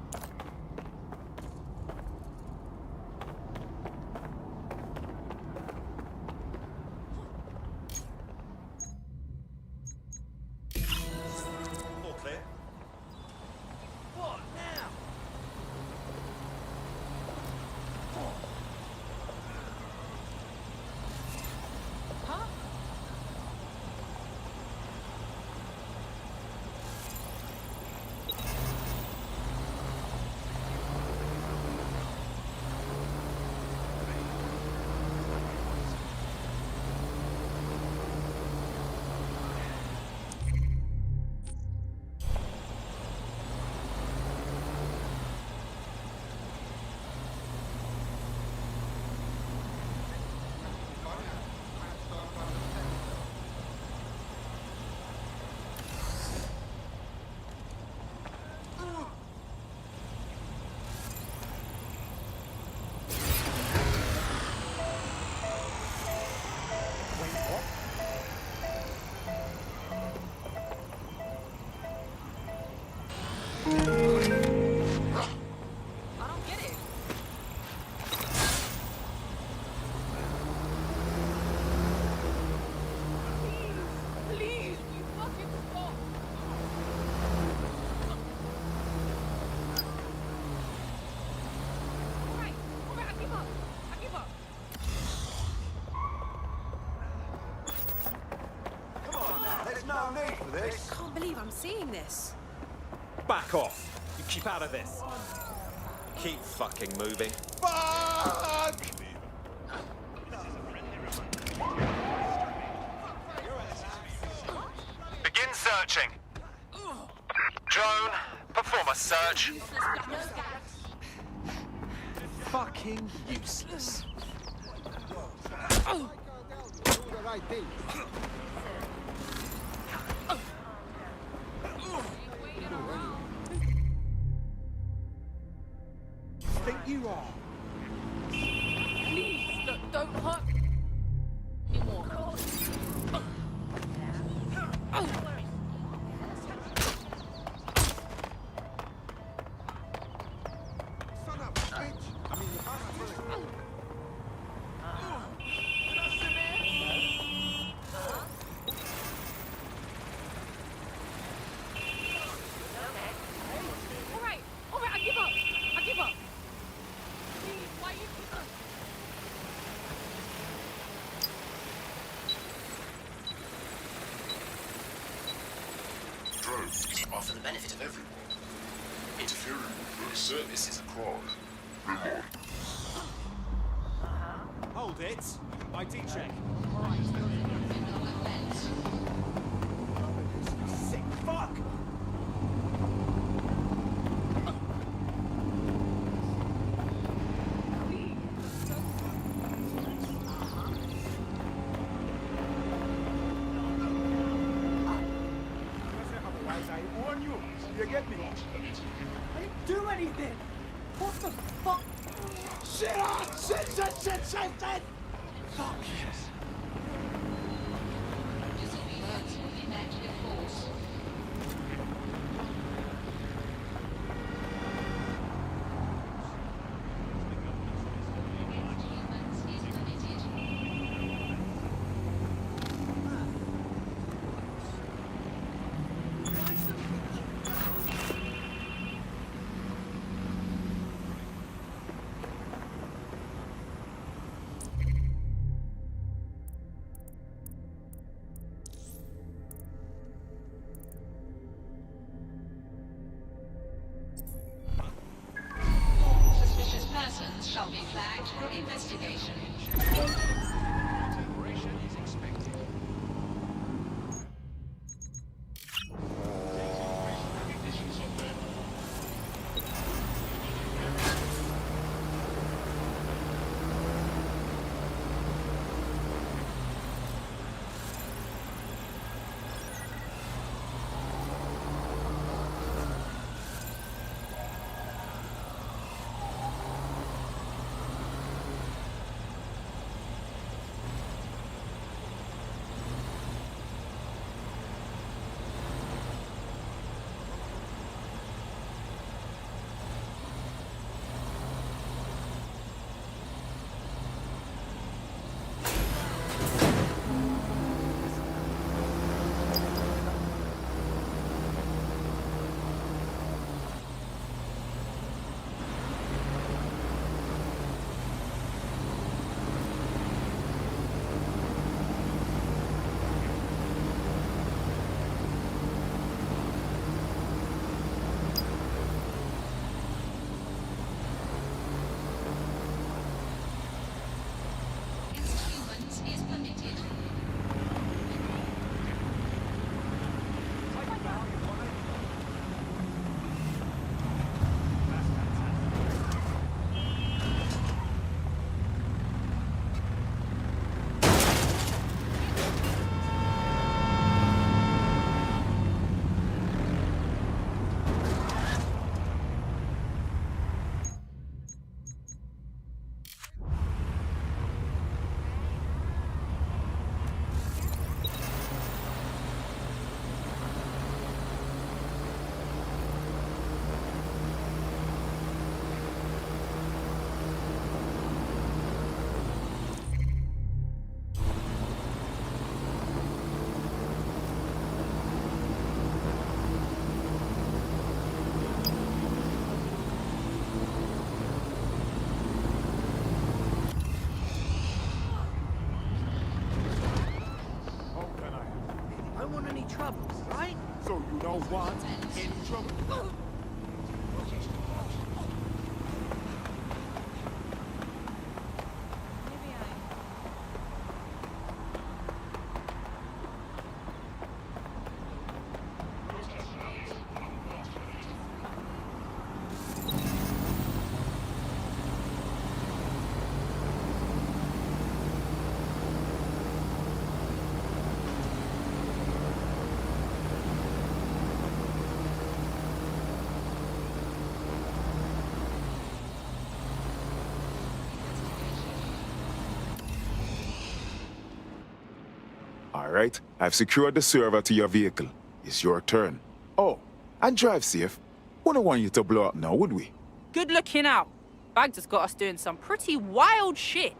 All clear. What now? Huh? I don't get it. Please, you fucking stop. Alright, I give up. I give up. Come on now, there's no need for this. I can't believe I'm seeing this. Back off. You keep out of this. Keep fucking moving. Fuck! Begin searching. Drone, perform a search. Fucking useless. Think you are? Please, don't hurt me more. Alright, I give up. I give up. Please, why you... Drones are for the benefit of everyone. Interfering with the service is a crime. Hold it. ID check. Sick fuck! I warn you. You get me? I didn't do anything. What the fuck? Shit! Fuck yes. shall be flagged for investigation. So you don't want any trouble? All right, I've secured the server to your vehicle. It's your turn. Oh, and drive safe. Wouldn't want you to blow up now, would we? Good looking out. Bag just got us doing some pretty wild shit.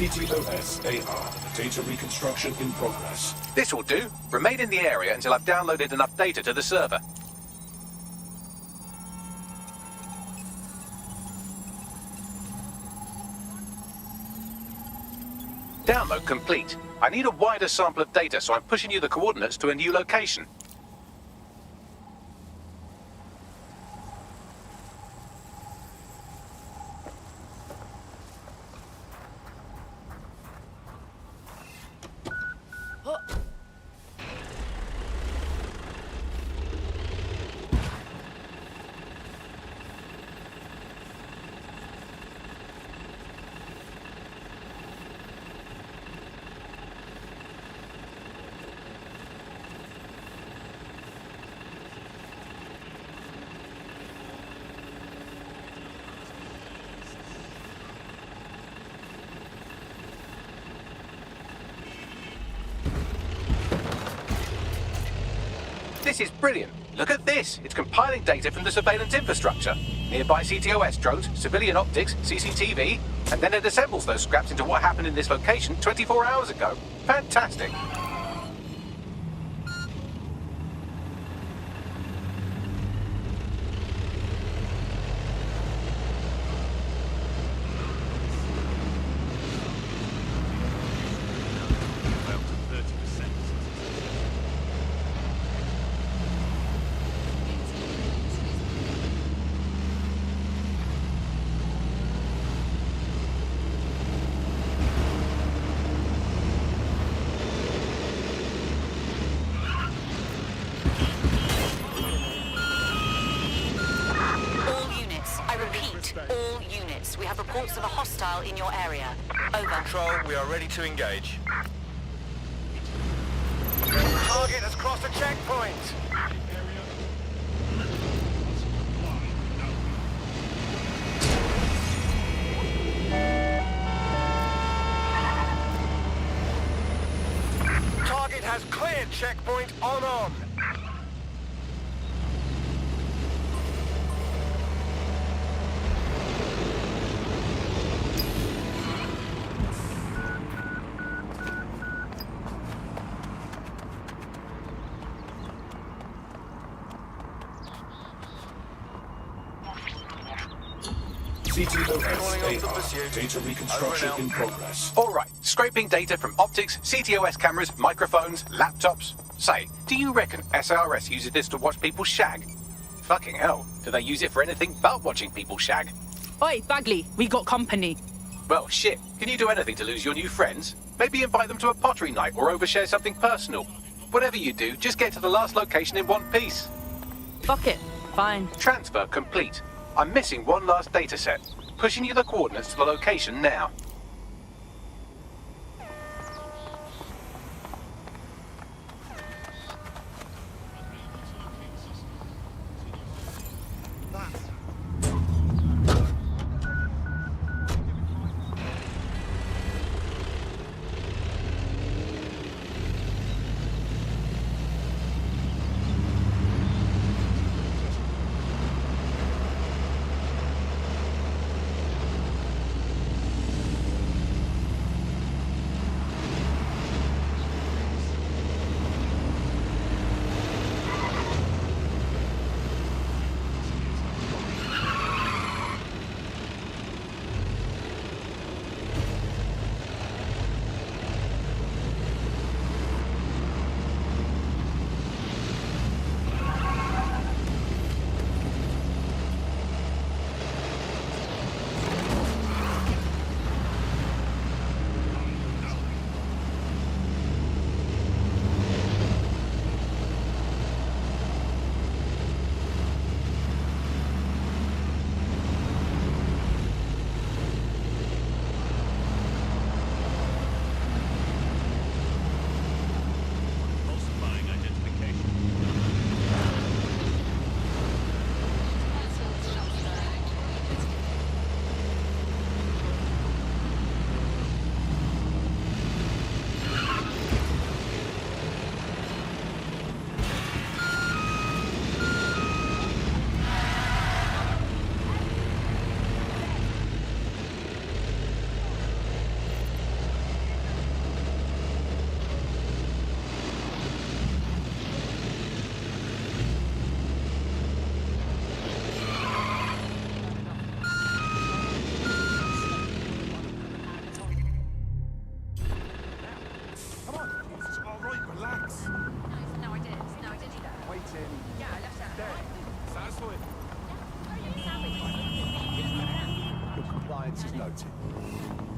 CTOS-AR, data reconstruction in progress. This will do. Remain in the area until I've downloaded enough data to the server. Download complete. I need a wider sample of data, so I'm pushing you the coordinates to a new location. This is brilliant. Look at this. It's compiling data from the surveillance infrastructure. Nearby CTOS drones, civilian optics, CCTV. and then it assembles those scraps into what happened in this location 24 hours ago. Fantastic. All units, we have reports of a hostile in your area. Over. Control, we are ready to engage. Target has crossed a checkpoint. Target has cleared checkpoint on. CTOS data reconstruction in progress. All right, scraping data from optics, CTOS cameras, microphones, laptops. Say, do you reckon SRS uses this to watch people shag? Fucking hell, do they use it for anything but watching people shag? Oi, Bagley, we got company. Well, shit, can you do anything to lose your new friends? Maybe invite them to a pottery night or overshare something personal. Whatever you do, just get to the last location in one piece. Fuck it, fine. Transfer complete. I'm missing one last data set. Pushing you the coordinates to the location now.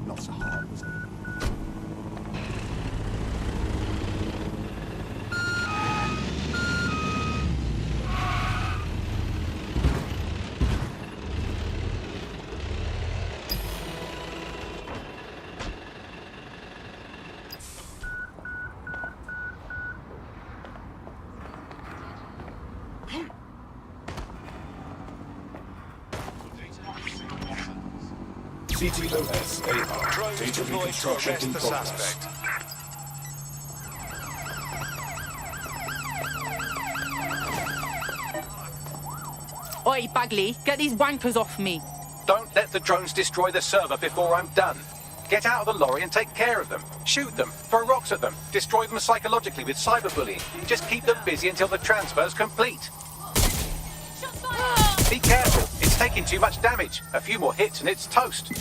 Not so hard, was it? CTOS AR data reconstruction in progress. Oi, Bagley, get these wankers off me. Don't let the drones destroy the server before I'm done. Get out of the lorry and take care of them. Shoot them, throw rocks at them, destroy them psychologically with cyberbullying. Just keep them busy until the transfer's complete. Be careful, it's taking too much damage. A few more hits and it's toast.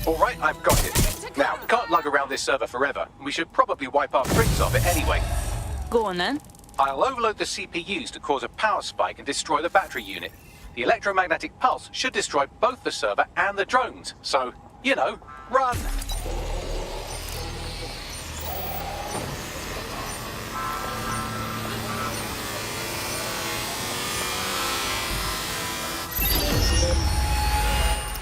Alright, I've got it. Now, can't lug around this server forever. We should probably wipe our prints off it anyway. Go on then. I'll overload the CPUs to cause a power spike and destroy the battery unit. The electromagnetic pulse should destroy both the server and the drones. So, you know, run!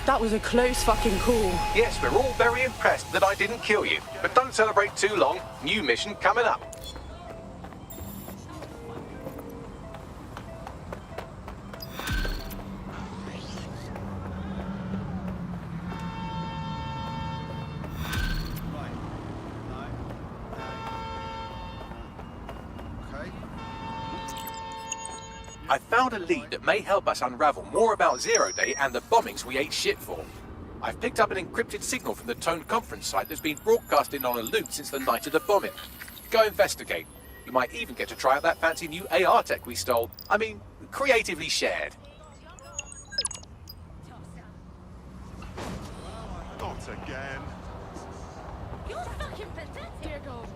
That was a close fucking call. Yes, we're all very impressed that I didn't kill you. But don't celebrate too long. New mission coming up. I found a lead that may help us unravel more about Zero Day and the bombings we ate shit for. I've picked up an encrypted signal from the Tone conference site that's been broadcasting on a loop since the night of the bombing. Go investigate. You might even get to try out that fancy new AR tech we stole. I mean, creatively shared. Not again. You're fucking pathetic. Here goes.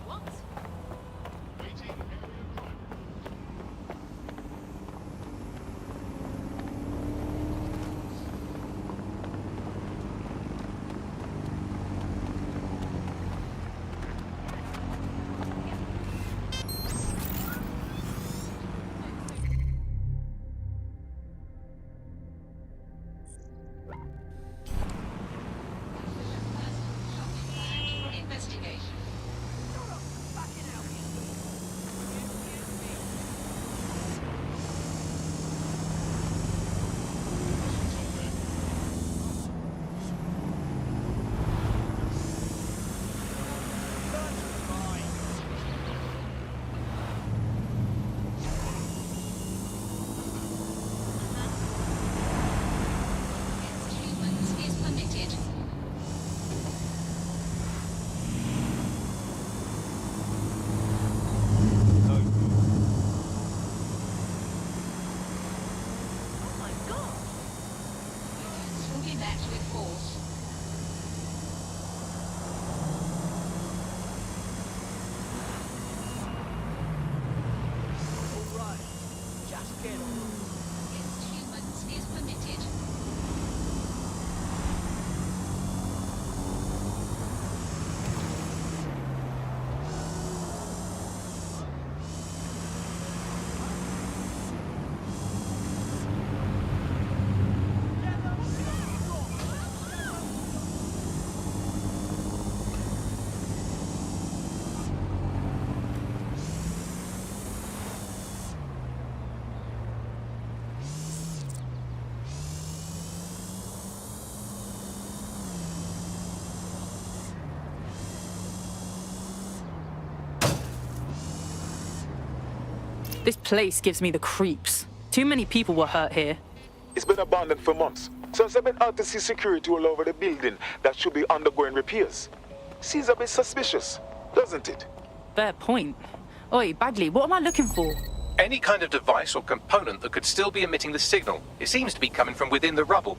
What? This place gives me the creeps. Too many people were hurt here. It's been abandoned for months. So I've been out to see security all over the building that should be undergoing repairs. Seems a bit suspicious, doesn't it? Fair point. Oi, Bagley, what am I looking for? Any kind of device or component that could still be emitting the signal. It seems to be coming from within the rubble.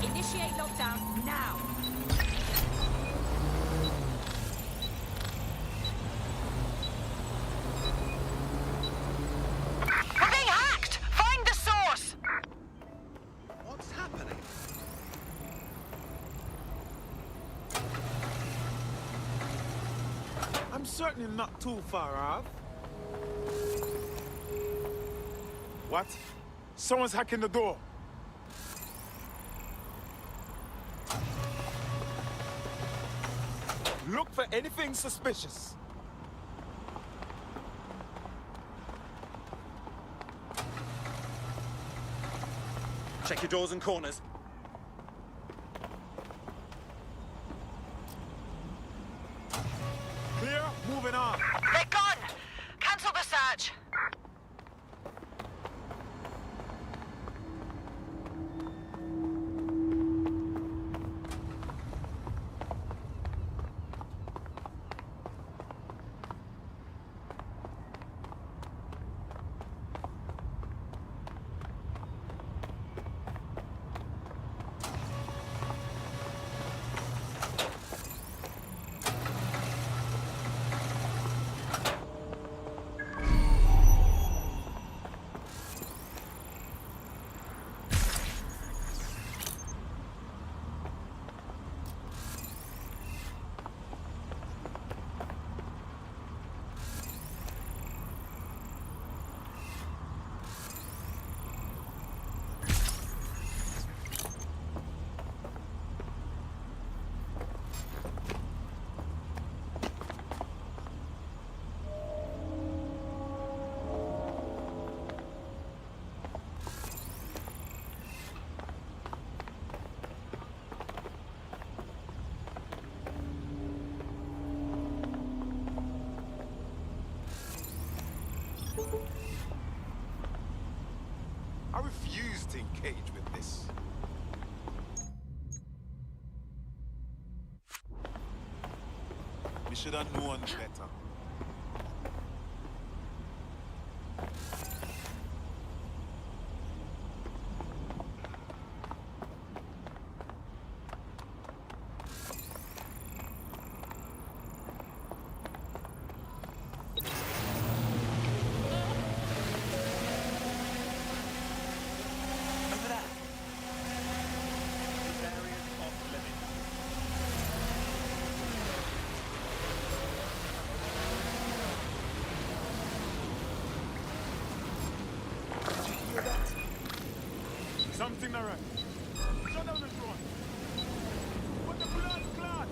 Initiate lockdown now. We're being hacked! Find the source! What's happening? I'm certainly not too far off. What? Someone's hacking the door. Look for anything suspicious. Check your doors and corners. Clear, moving on. They're gone! Cancel the search! I refuse to engage with this. We should have known better. Something not right. Shut down the drone. Put the blood clot.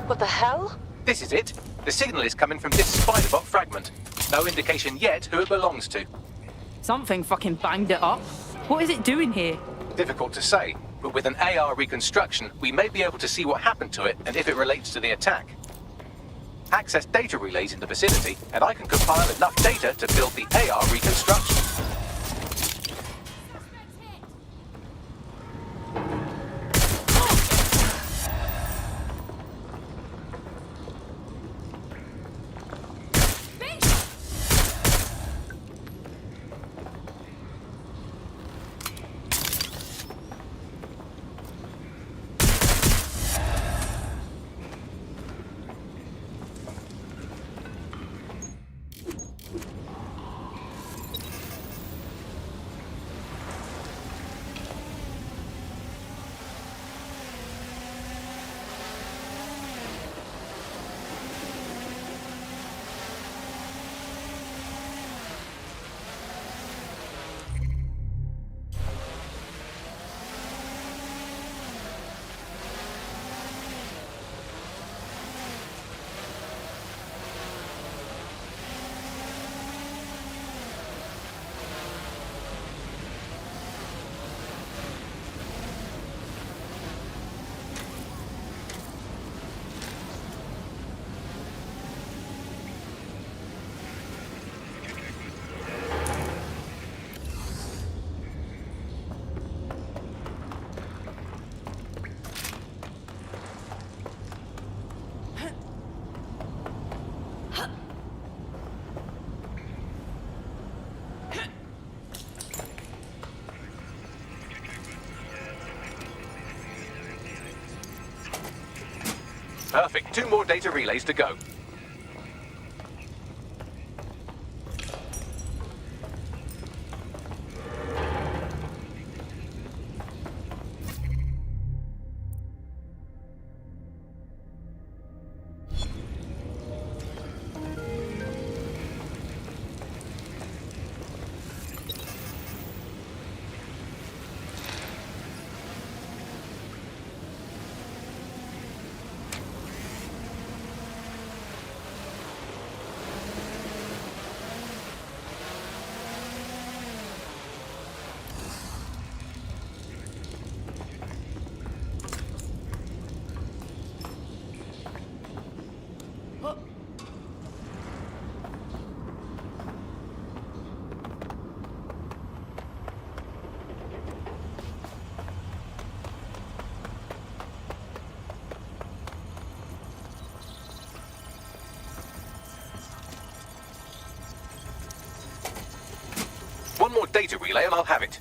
What the hell? This is it. The signal is coming from this spider-bot fragment. No indication yet who it belongs to. Something fucking banged it up. What is it doing here? Difficult to say, but with an AR reconstruction, we may be able to see what happened to it and if it relates to the attack. Access data relays in the vicinity, and I can compile enough data to build the AR reconstruction. Perfect. 2 more data relays to go. One more data relay and I'll have it.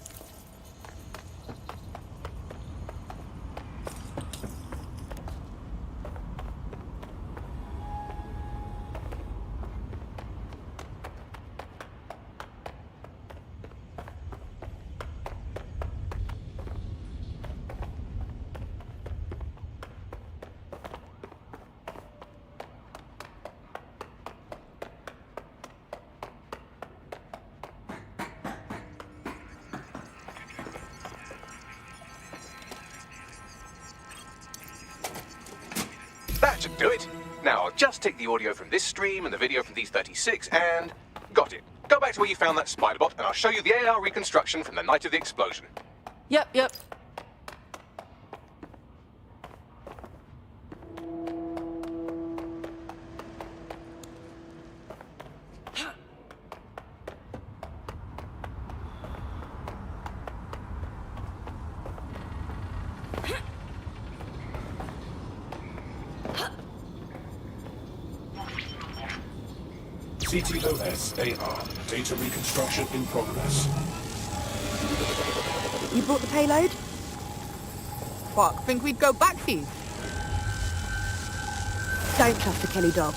That should do it. Now, I'll just take the audio from this stream and the video from these 36 and... got it. Go back to where you found that spider bot and I'll show you the AR reconstruction from the night of the explosion. Yep. CTOS AR. Data reconstruction in progress. You brought the payload? What, think we'd go back for you? Don't trust the Kelly dog.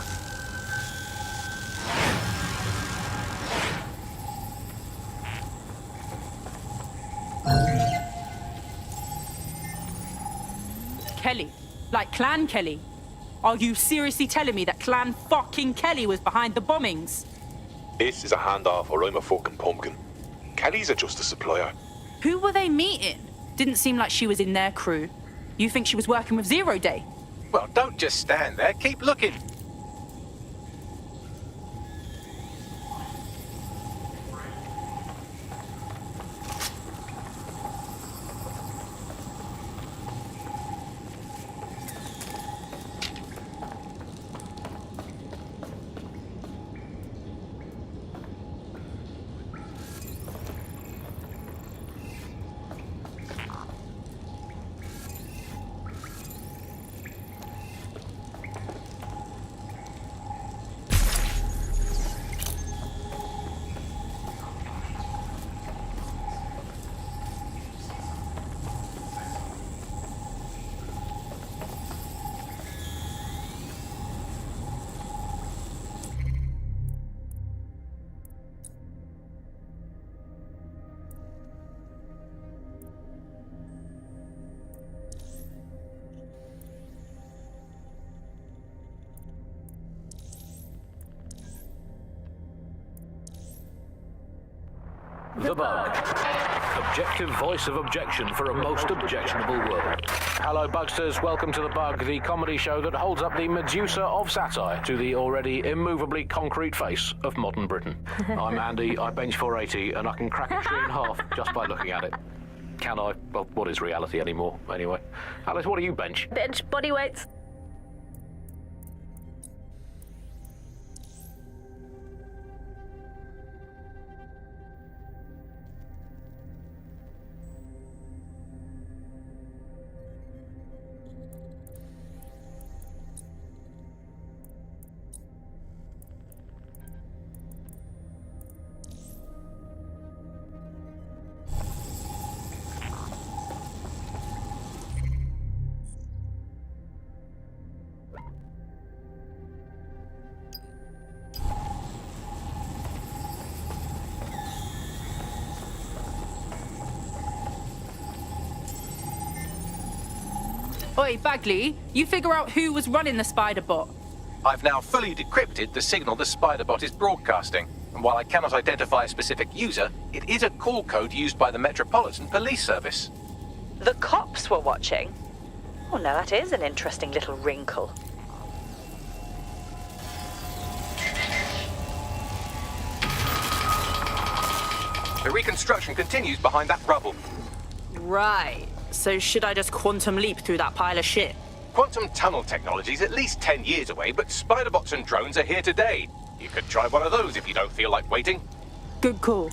Kelly? Like Clan Kelly? Are you seriously telling me that Clan fucking Kelly was behind the bombings? This is a handoff or I'm a fucking pumpkin. Kelly's are just a supplier. Who were they meeting? Didn't seem like she was in their crew. You think she was working with Zero Day? Well, don't just stand there. Keep looking. The Bug. Objective voice of objection for a most objectionable world. Hello, Bugsters. Welcome to The Bug, the comedy show that holds up the Medusa of satire to the already immovably concrete face of modern Britain. I'm Andy, I bench 480, and I can crack a tree in half just by looking at it. Can I? Well, what is reality anymore, anyway? Alice, what do you bench? Bench body weights. Oi, Bagley, you figure out who was running the spider bot. I've now fully decrypted the signal the spider bot is broadcasting. And while I cannot identify a specific user, it is a call code used by the Metropolitan Police Service. The cops were watching? Oh, now that is an interesting little wrinkle. The reconstruction continues behind that rubble. Right. So should I just quantum leap through that pile of shit? Quantum tunnel technology is at least 10 years away, but spider bots and drones are here today. You could try one of those if you don't feel like waiting. Good call.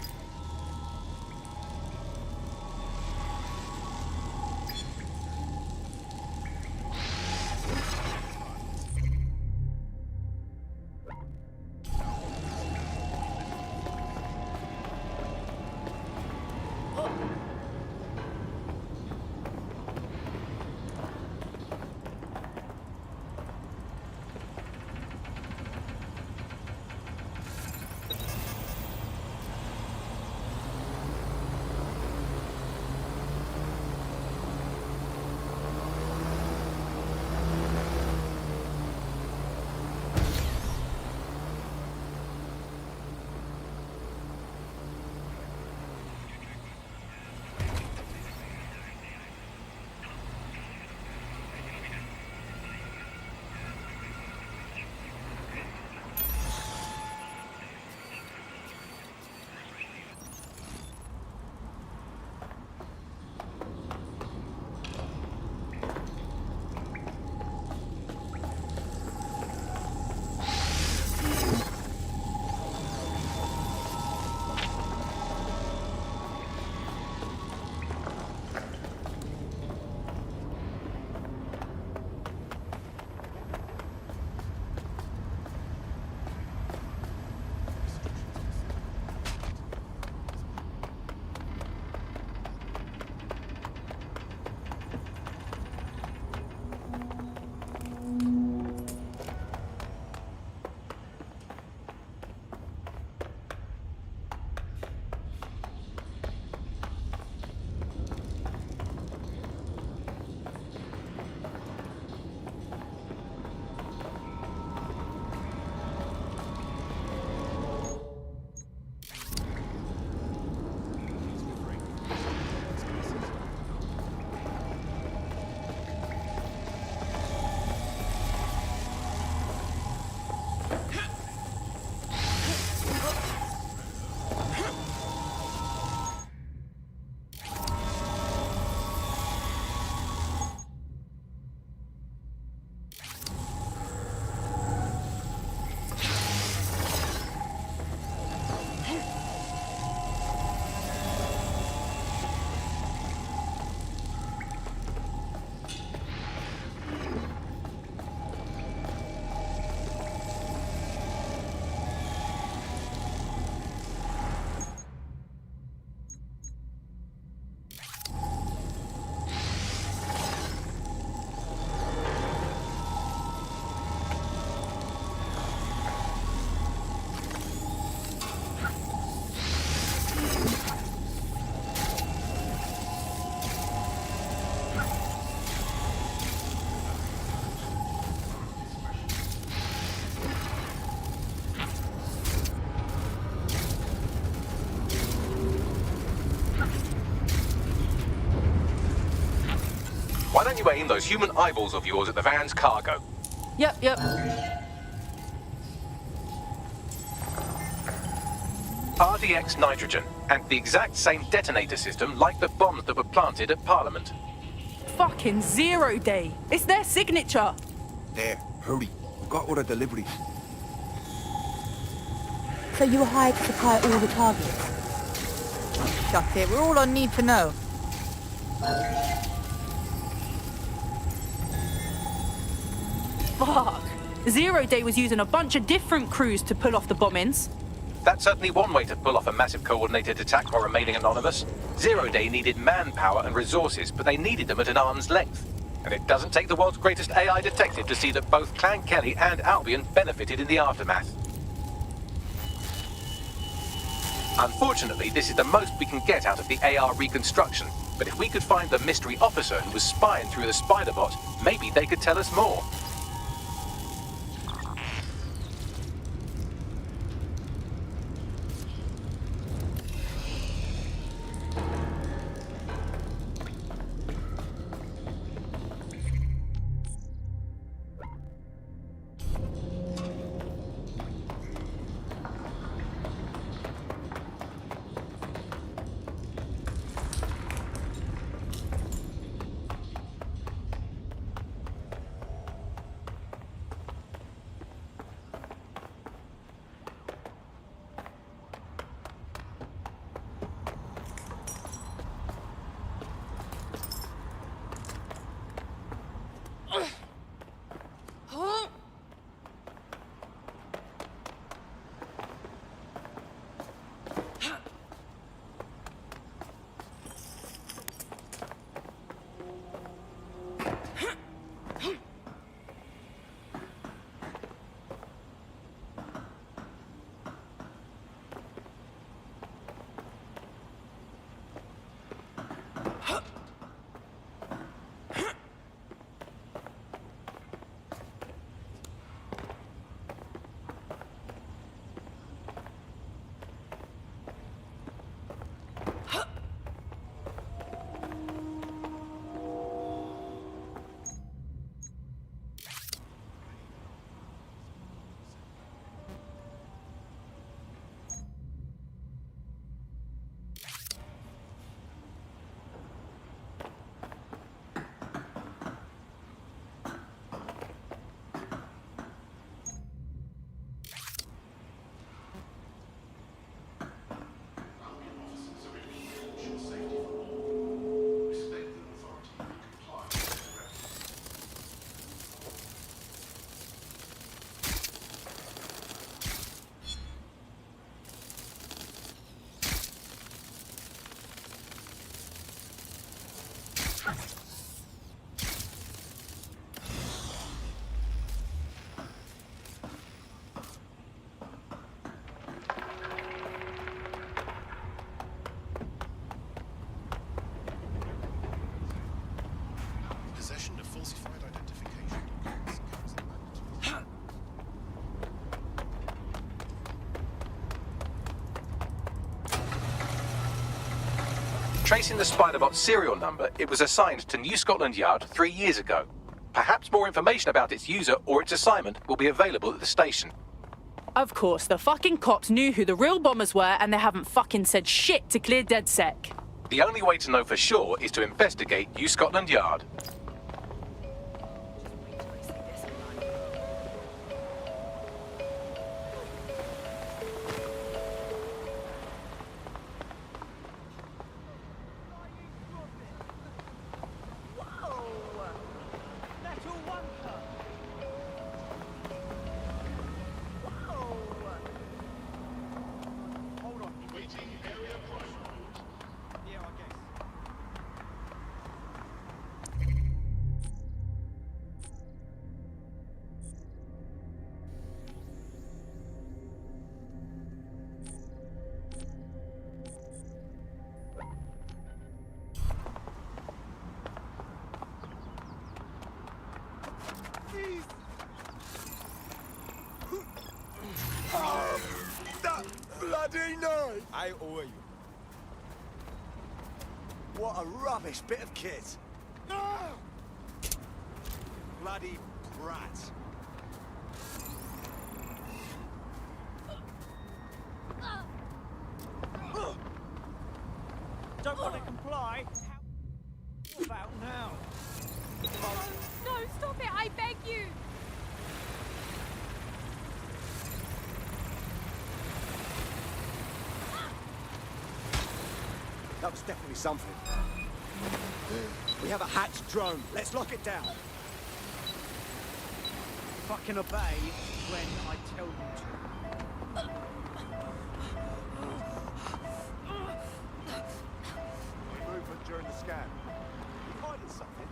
Why don't you aim those human eyeballs of yours at the van's cargo? Yep. RDX nitrogen, and the exact same detonator system like the bombs that were planted at Parliament. Fucking 0 day. It's their signature. There, hurry. We've got other deliveries. So you were hired to supply all the targets? That's it. We're all I need to know. Fuck. 0 day was using a bunch of different crews to pull off the bombings. That's certainly one way to pull off a massive coordinated attack while remaining anonymous. 0 Day needed manpower and resources, but they needed them at an arm's length. And it doesn't take the world's greatest AI detective to see that both Clan Kelly and Albion benefited in the aftermath. Unfortunately, this is the most we can get out of the AR reconstruction, but if we could find the mystery officer who was spying through the spider bot, maybe they could tell us more. Possession of falsified identification documents comes in mandatory. Tracing the Spiderbot serial number, it was assigned to New Scotland Yard 3 years ago. Perhaps more information about its user or its assignment will be available at the station. Of course, the fucking cops knew who the real bombers were and they haven't fucking said shit to clear DedSec. The only way to know for sure is to investigate New Scotland Yard. That bloody night! I owe you. What a rubbish bit of kit. bloody brat. Don't want to comply? How about now? No, stop it, I beg you! That was definitely something. We have a hatched drone. Let's lock it down. Fucking obey when I tell you to. Movement during the scan. You hiding something?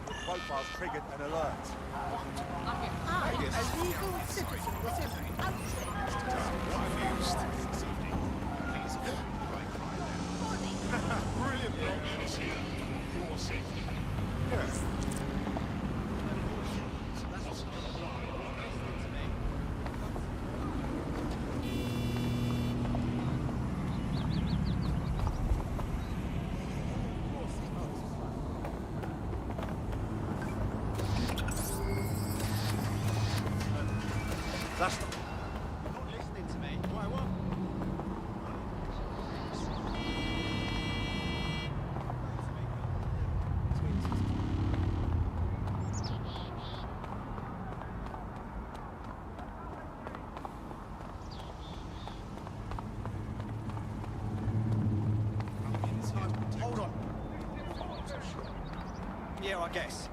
The profile's triggered an alert. I, a legal citizen, was Brilliant, bro. Your safety. Yes. That's not... You're not listening to me. Why, what? Hold on. Yeah, I guess.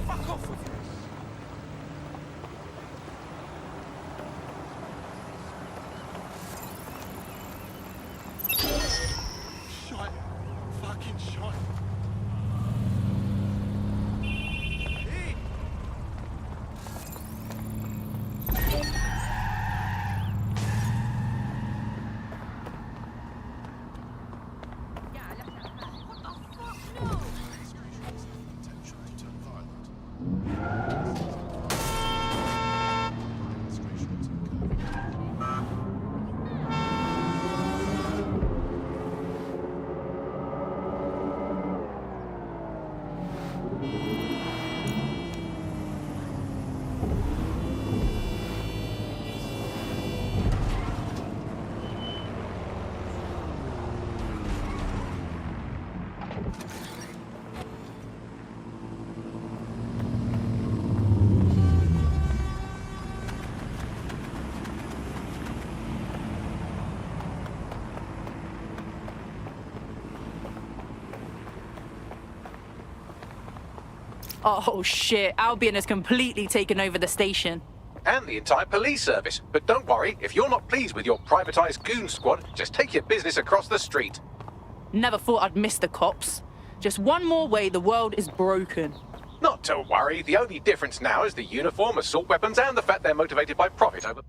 Fuck off with you. Shite. Fucking shite. Oh shit, Albion has completely taken over the station. And the entire police service. But don't worry, if you're not pleased with your privatized goon squad, just take your business across the street. Never thought I'd miss the cops. Just one more way the world is broken. Not to worry, the only difference now is the uniform, assault weapons, and the fact they're motivated by profit over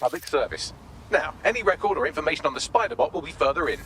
public service. Now, any record or information on the Spider-Bot will be further in.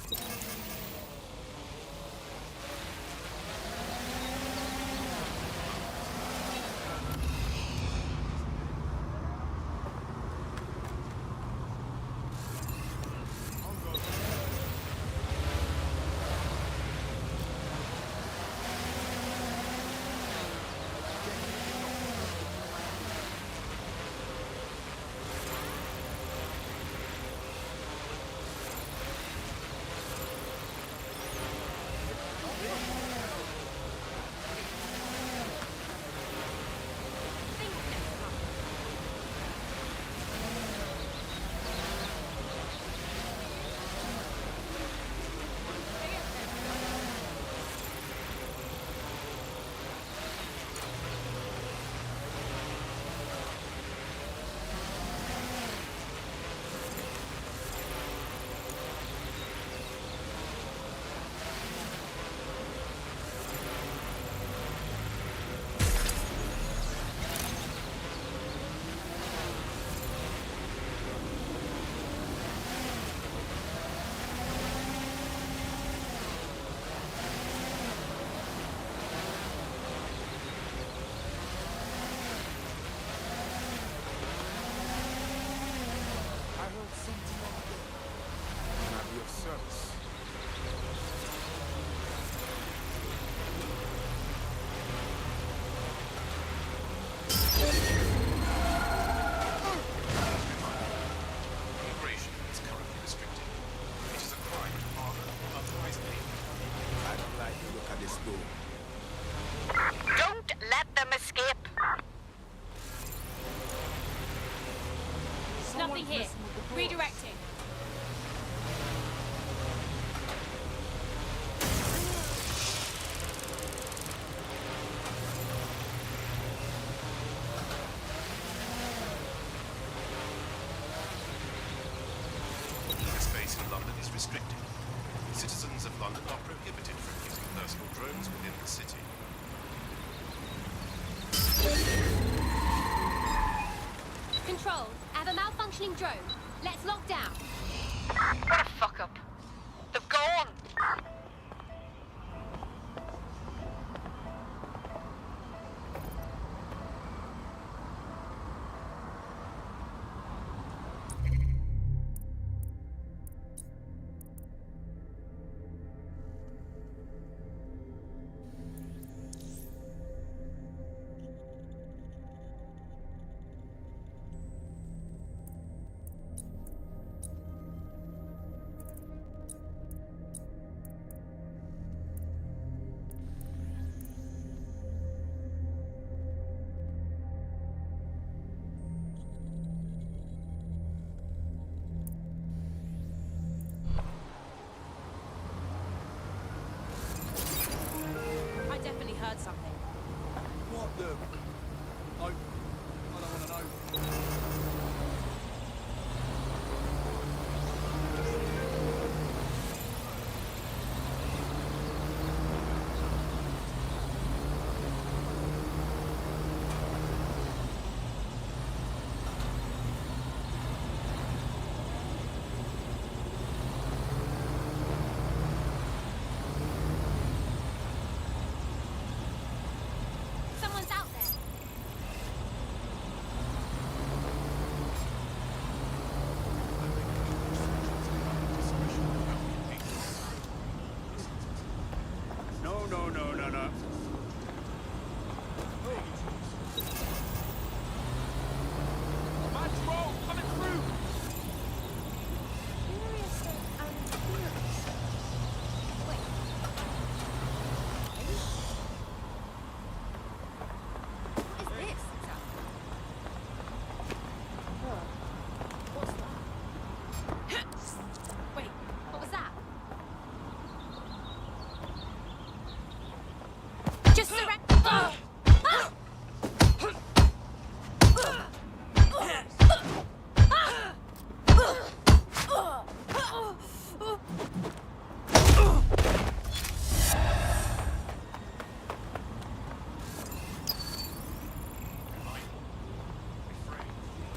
functioning drone. Let's lock down. What a fuck up. They've gone. I definitely heard something. What the? I don't want to know. Someone's out there. No, no, no, no, no. Match coming through. What is this? What's that? Wait, what was that? Just surrender.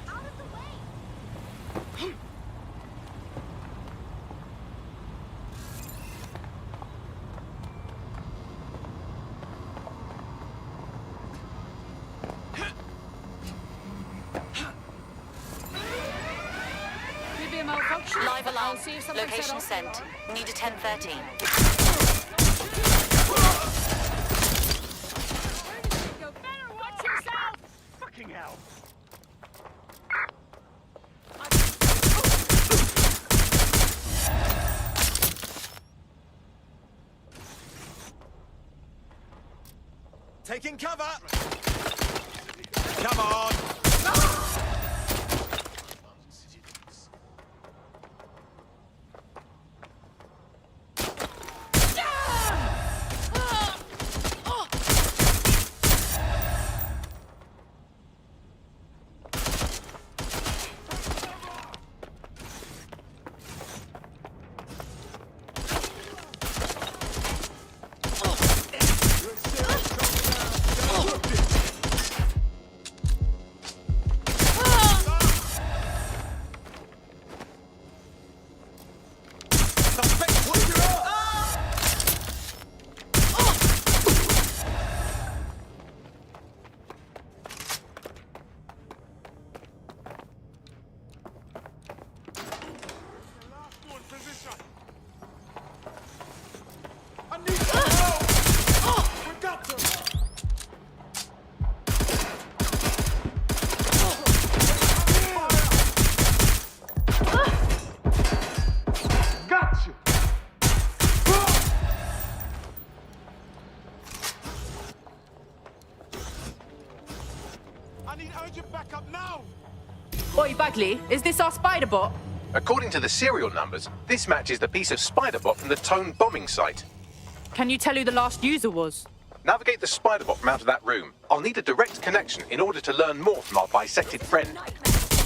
Out of the way. Could be a malfunction. Live I'll alarm. see if something Location set off. sent. Need a 1013. Go better watch yourself. Fucking hell. Taking cover. Come on. I need urgent backup now! Oi, Bagley, is this our spider bot? According to the serial numbers, this matches the piece of spider bot from the Tone bombing site. Can you tell who the last user was? Navigate the spider bot from out of that room. I'll need a direct connection in order to learn more from our bisected friend.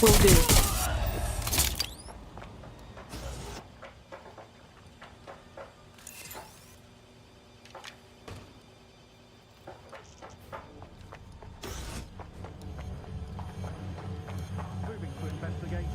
Will do. Moving to investigate.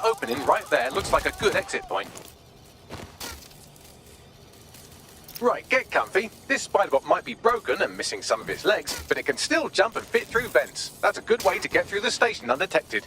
opening right there looks like a good exit point. Right, get comfy. This spiderbot might be broken and missing some of its legs, but it can still jump and fit through vents. That's a good way to get through the station undetected.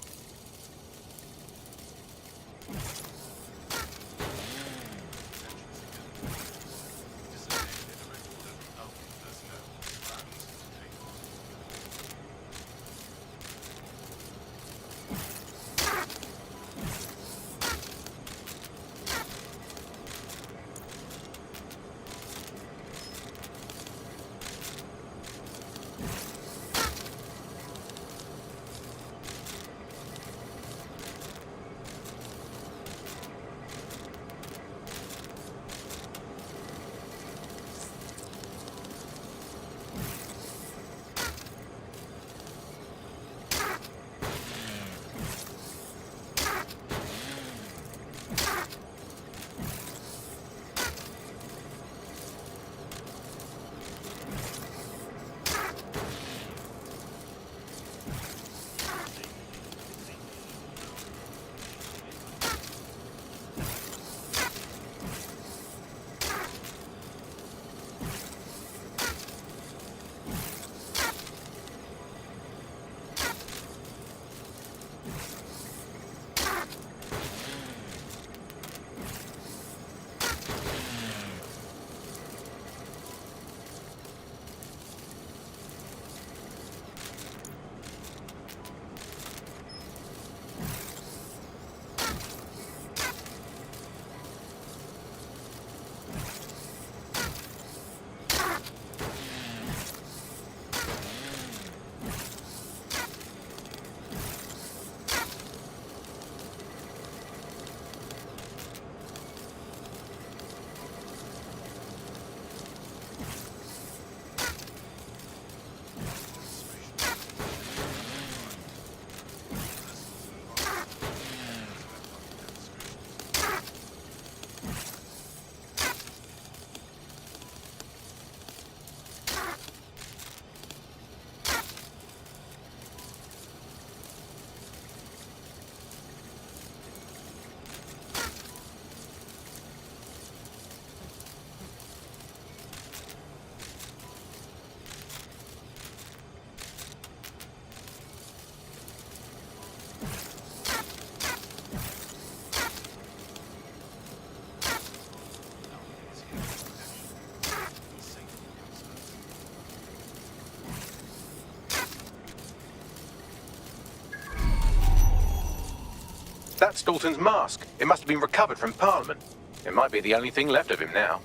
That's Dalton's mask. It must have been recovered from Parliament. It might be the only thing left of him now.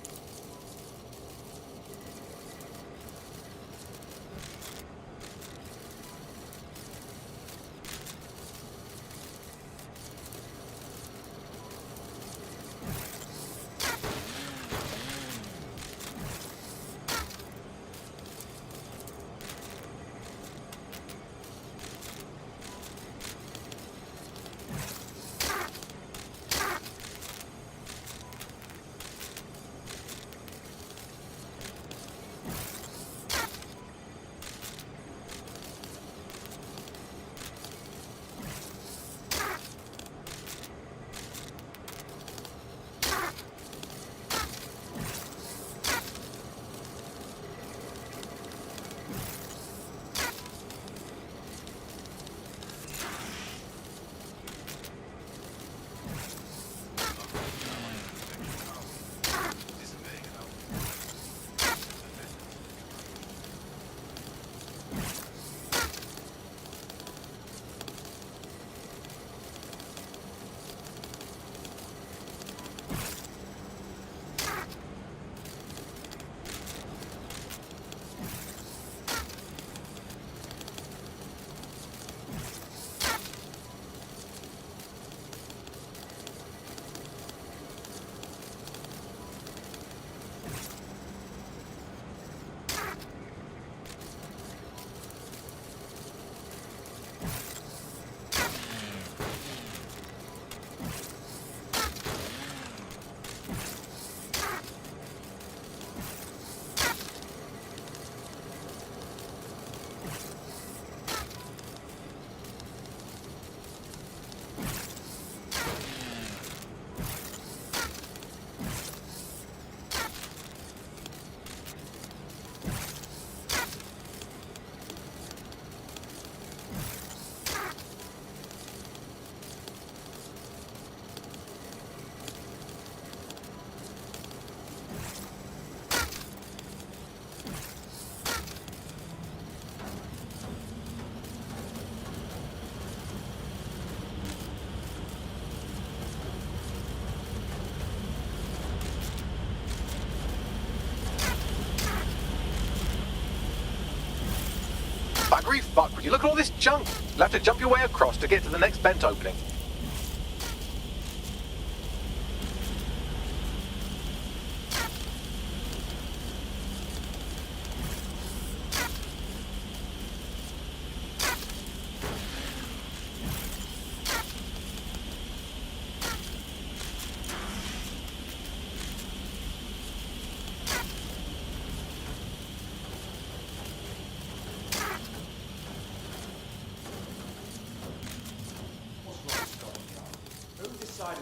buggery fuck would you look at all this junk? You'll have to jump your way across to get to the next vent opening.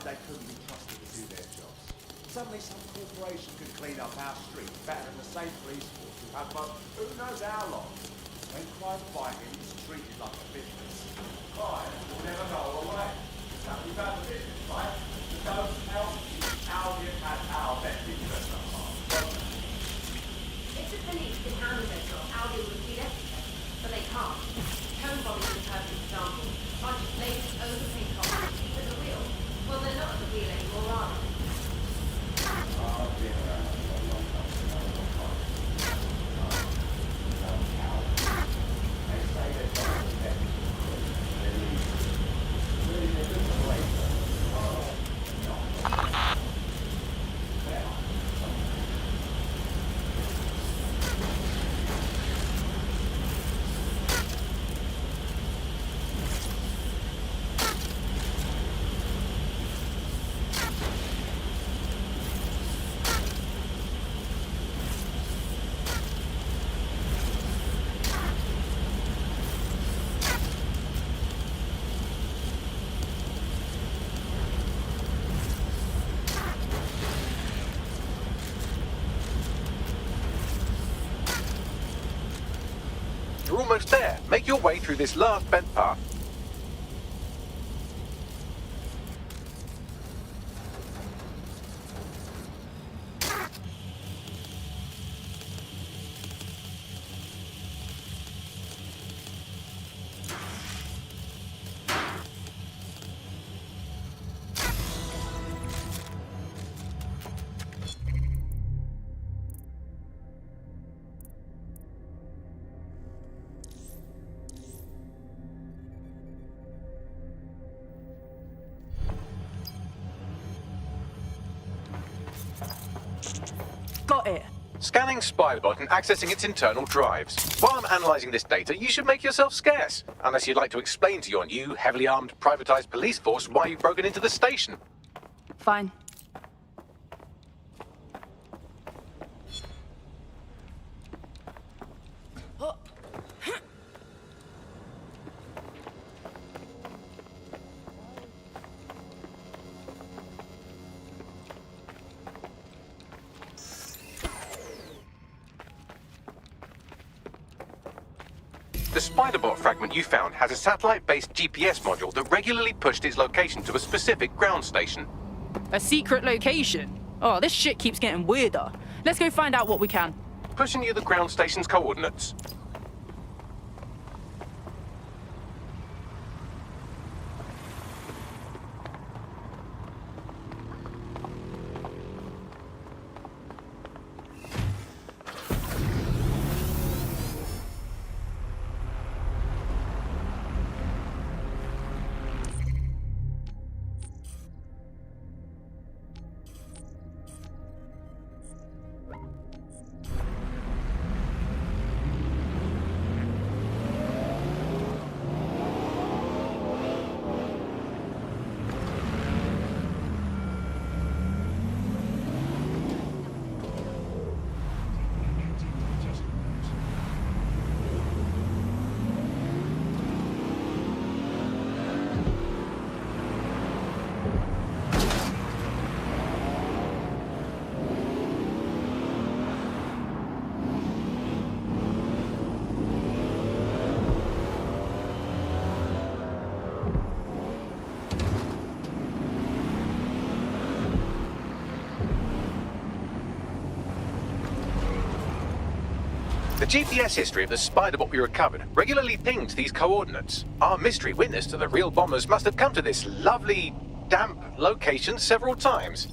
They couldn't be trusted to do their jobs. Suddenly some corporation could clean up our streets better than the same police force who have for who knows how long. When crime fighting is treated like a business, crime will never go away. Now we've had a business, right? We don't help Albion has our best interest at heart. If the police could handle their job, Albion would be everything. But they can't. Home bombing is a perfect example. Bunch of lazy, overpaid cops keep at the wheel. Well, they're not at the wheel anymore, are they? You're almost there. Make your way through this last vent path. Got it. Scanning Spiderbot and accessing its internal drives. While I'm analysing this data, you should make yourself scarce. Unless you'd like to explain to your new, heavily armed, privatised police force why you've broken into the station. Fine. The Spiderbot fragment you found has a satellite-based GPS module that regularly pushed its location to a specific ground station. A secret location? Oh, this shit keeps getting weirder. Let's go find out what we can. Pushing you the ground station's coordinates. The GPS history of the Spiderbot we recovered regularly pinged these coordinates. Our mystery witness to the real bombers must have come to this lovely, damp location several times.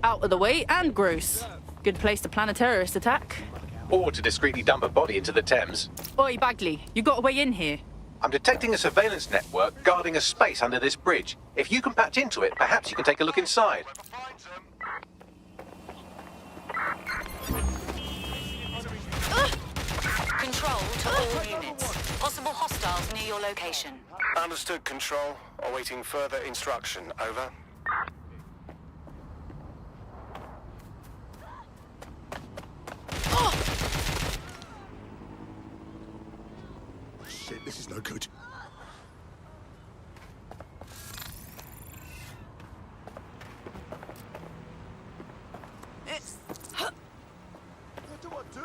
Out of the way and gross. Good place to plan a terrorist attack. or to discreetly dump a body into the Thames. Oi, Bagley, you got a way in here? I'm detecting a surveillance network guarding a space under this bridge. If you can patch into it, perhaps you can take a look inside. Control to all units. Possible hostiles near your location. Understood, Control. Awaiting further instruction. Over. Shit, this is no good. What do I do?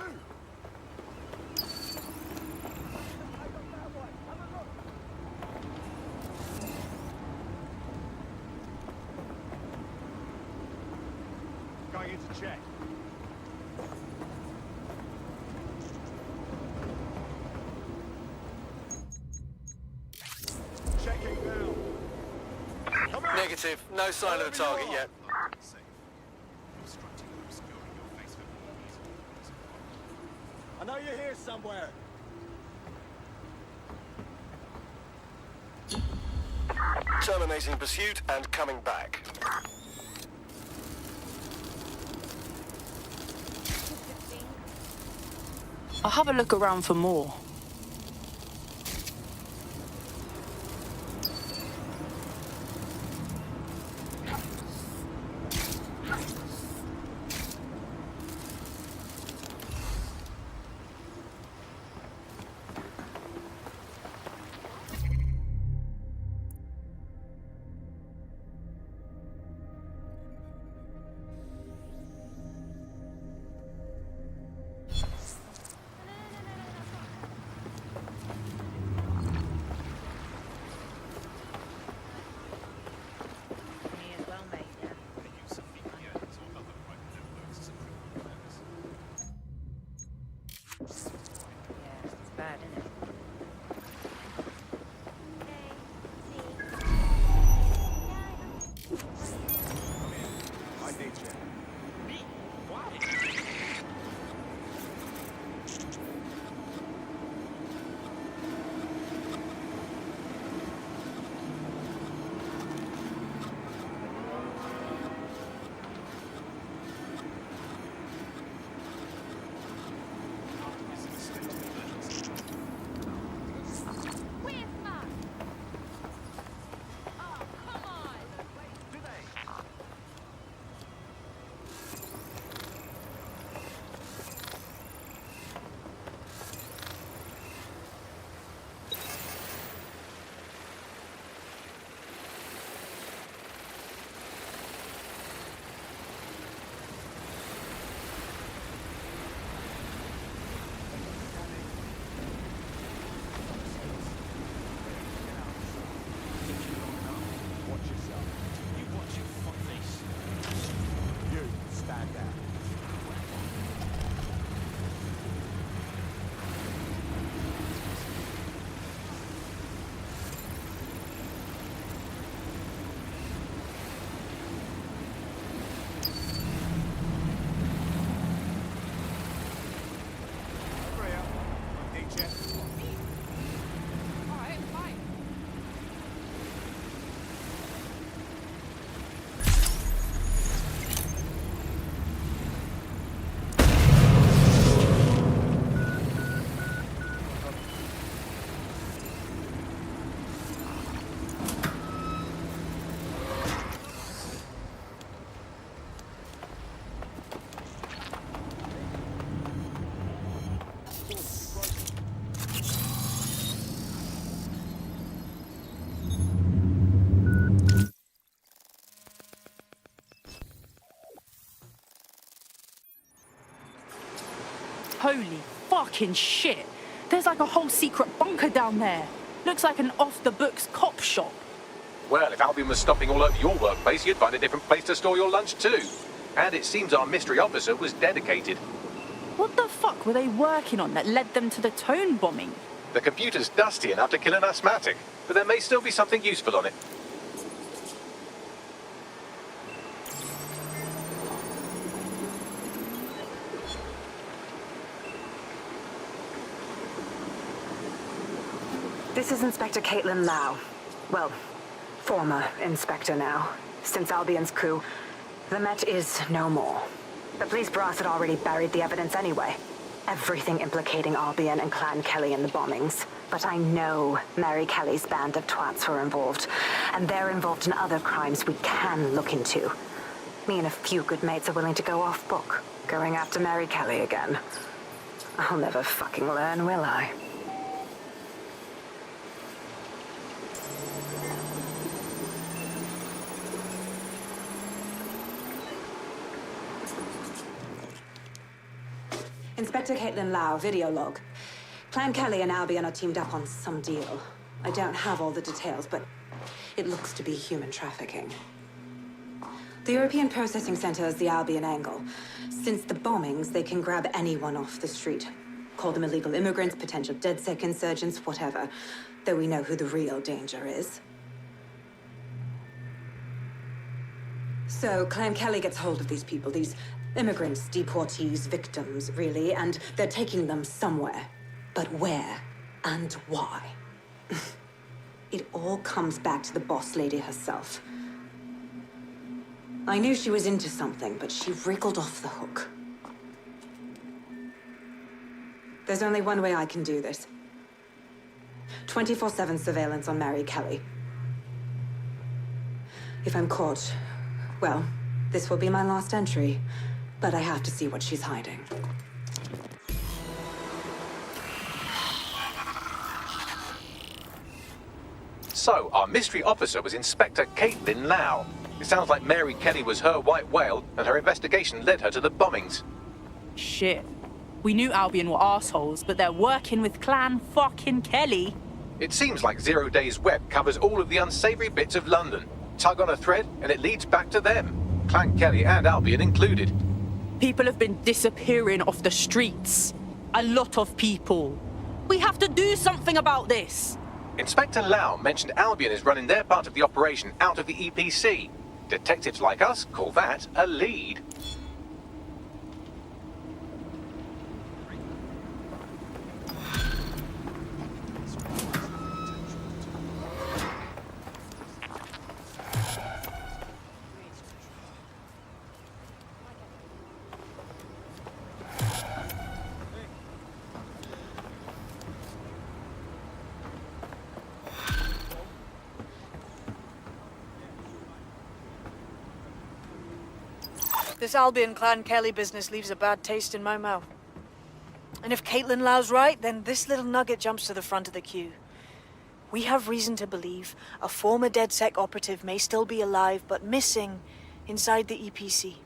Going into check. Checking now. Negative. No sign of the target yet. I know you're here somewhere. Terminating pursuit and coming back. I'll have a look around for more. Holy fucking shit. There's like a whole secret bunker down there. Looks like an off-the-books cop shop. Well, if Albion was stopping all over your workplace, you'd find a different place to store your lunch too. And it seems our mystery officer was dedicated. What the fuck were they working on that led them to the tone bombing? The computer's dusty enough to kill an asthmatic, but there may still be something useful on it. This is Inspector Caitlin Lau. Well, former inspector now. Since Albion's coup, the Met is no more. The police brass had already buried the evidence anyway. Everything implicating Albion and Clan Kelly in the bombings. But I know Mary Kelly's band of twats were involved, and they're involved in other crimes we can look into. Me and a few good mates are willing to go off book, going after Mary Kelly again. I'll never fucking learn, will I? Inspector Caitlin Lau, video log. Clan Kelly and Albion are teamed up on some deal. I don't have all the details, but it looks to be human trafficking. The European Processing Center is the Albion angle. Since the bombings, they can grab anyone off the street. Call them illegal immigrants, potential DedSec insurgents, whatever. Though we know who the real danger is. So Clan Kelly gets hold of these people, these immigrants, deportees, victims, really, and they're taking them somewhere. But where and why? It all comes back to the boss lady herself. I knew she was into something, but she wriggled off the hook. There's only one way I can do this. 24/7 surveillance on Mary Kelly. If I'm caught, well, this will be my last entry. But I have to see what she's hiding. So, our mystery officer was Inspector Caitlin Lau. It sounds like Mary Kelly was her white whale, and her investigation led her to the bombings. Shit. We knew Albion were assholes, but they're working with Clan fucking Kelly. It seems like 0 Days Web covers all of the unsavory bits of London. Tug on a thread, and it leads back to them. Clan Kelly and Albion included. People have been disappearing off the streets. A lot of people. We have to do something about this. Inspector Lau mentioned Albion is running their part of the operation out of the EPC. Detectives like us call that a lead. This Albion Clan Kelly business leaves a bad taste in my mouth. And if Caitlin Lau's right, then this little nugget jumps to the front of the queue. We have reason to believe a former DedSec operative may still be alive, but missing inside the EPC.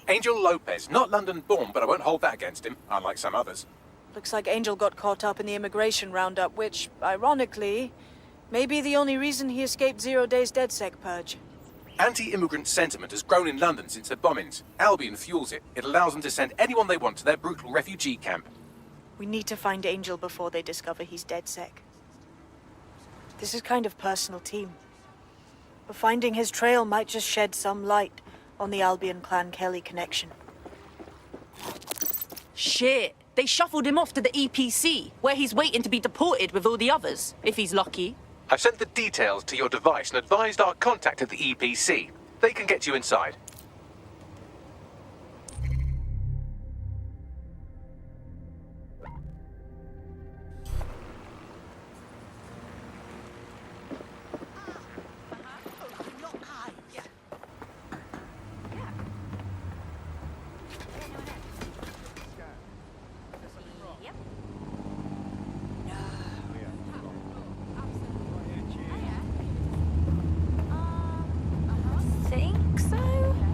Angel Lopez, not London-born, but I won't hold that against him, unlike some others. Looks like Angel got caught up in the immigration roundup, which, ironically, may be the only reason he escaped 0 Days DedSec purge. Anti-immigrant sentiment has grown in London since the bombings. Albion fuels it. It allows them to send anyone they want to their brutal refugee camp. We need to find Angel before they discover he's DedSec. This is kind of personal team. But finding his trail might just shed some light on the Albion Clan Kelly connection. Shit. They shuffled him off to the EPC, where he's waiting to be deported with all the others, if he's lucky. I've sent the details to your device and advised our contact at the EPC. They can get you inside. Think so?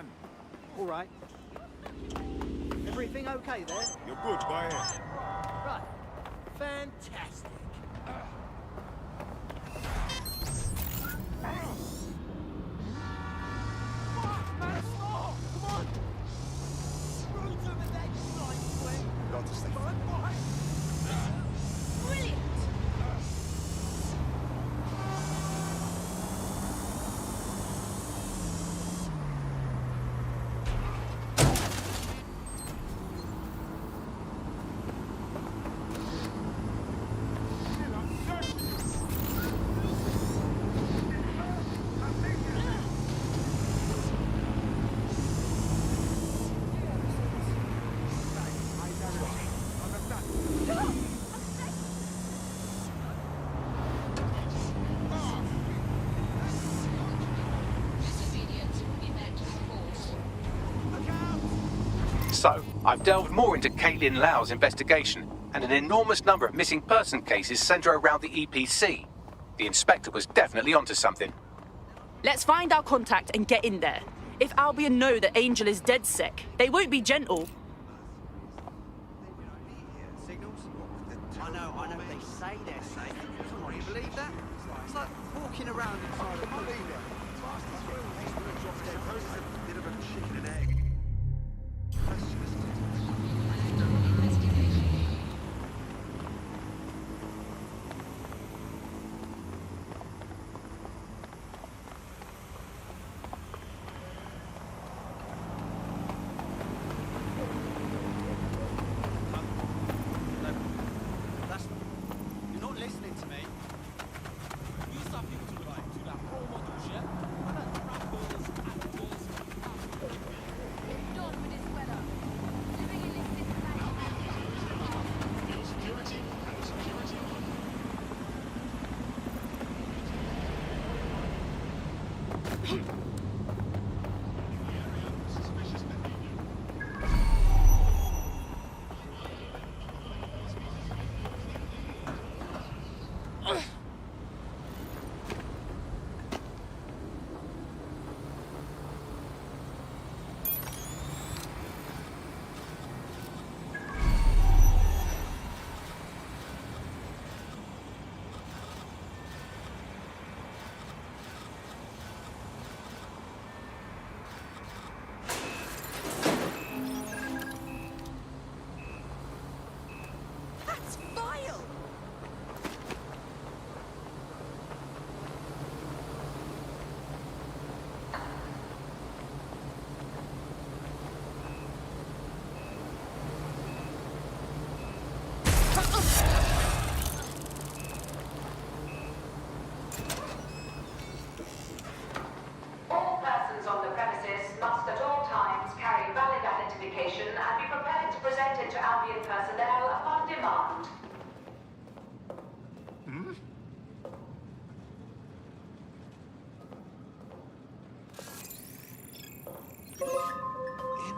man. All right. Everything okay there? You're good, go ahead. Right. Fantastic. Got to stay. Brilliant! So, I've delved more into Caitlin Lau's investigation, and an enormous number of missing person cases centre around the EPC. The inspector was definitely onto something. Let's find our contact and get in there. If Albion know that Angel is dead sick, they won't be gentle. Signals? I know, they say they're safe. Come on, you believe that? It's like walking around inside a police. Bit of a chicken and egg. You're not listening to me. You start people to that role models, yeah?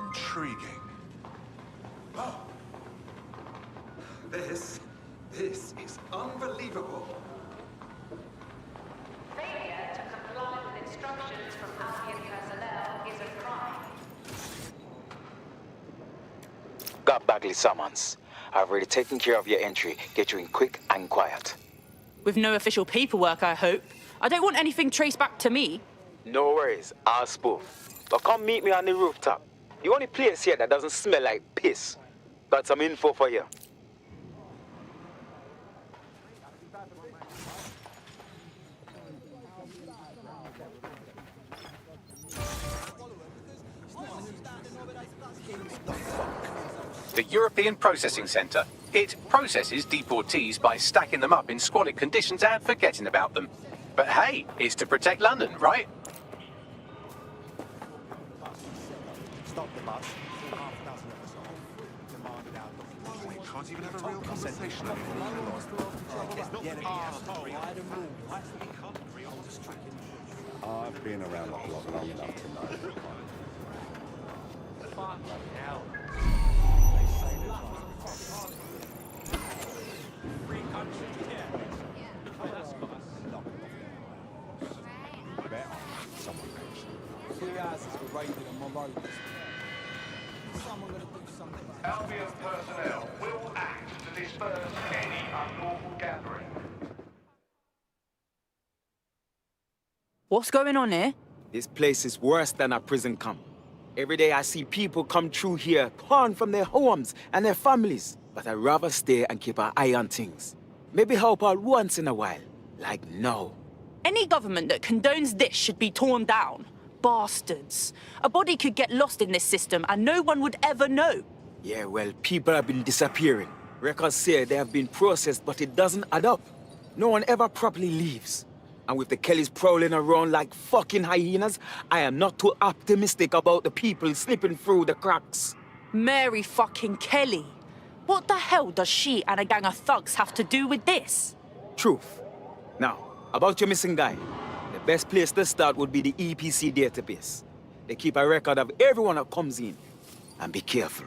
Intriguing. Oh. This is unbelievable. Failure to comply with instructions from Albion personnel is a crime. Got Bagley summons. I've already taken care of your entry. Get you in quick and quiet. With no official paperwork, I hope. I don't want anything traced back to me. No worries, I'll spoof. So come meet me on the rooftop. The only place here that doesn't smell like piss. Got some info for you. The European Processing Centre. It processes deportees by stacking them up in squalid conditions and forgetting about them. But hey, it's to protect London, right? Stop the bus. We can't even have a real conversation anymore. I've been around the block long enough to know. Radeon on my road. Someone gonna do something about it. Albion personnel will act to disperse any unlawful gathering. What's going on here? This place is worse than a prison camp. Every day I see people come through here, torn from their homes and their families. But I'd rather stay and keep an eye on things. Maybe help out once in a while. Like now. Any government that condones this should be torn down. Bastards. A body could get lost in this system and no one would ever know. Yeah, well, people have been disappearing. Records say they have been processed, but it doesn't add up. No one ever properly leaves. And with the Kellys prowling around like fucking hyenas, I am not too optimistic about the people slipping through the cracks. Mary fucking Kelly. What the hell does she and a gang of thugs have to do with this? Truth. Now, about your missing guy. The best place to start would be the EPC database. They keep a record of everyone that comes in. And be careful.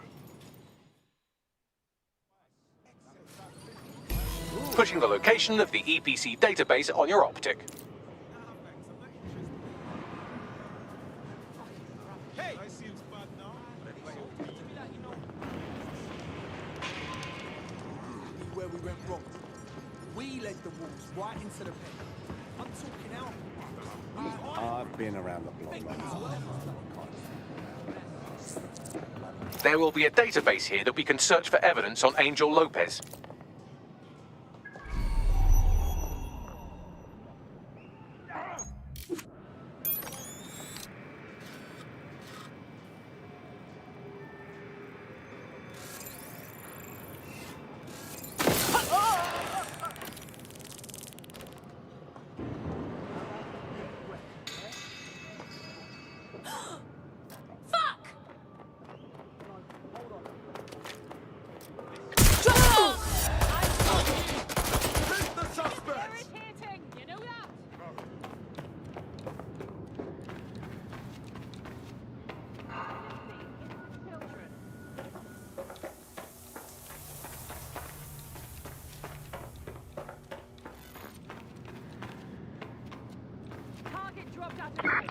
Pushing the location of the EPC database on your optic. Where we went wrong. We led the wolves right into the pen. I'm talking out. I've been around the block. There will be a database here that we can search for evidence on Angel Lopez.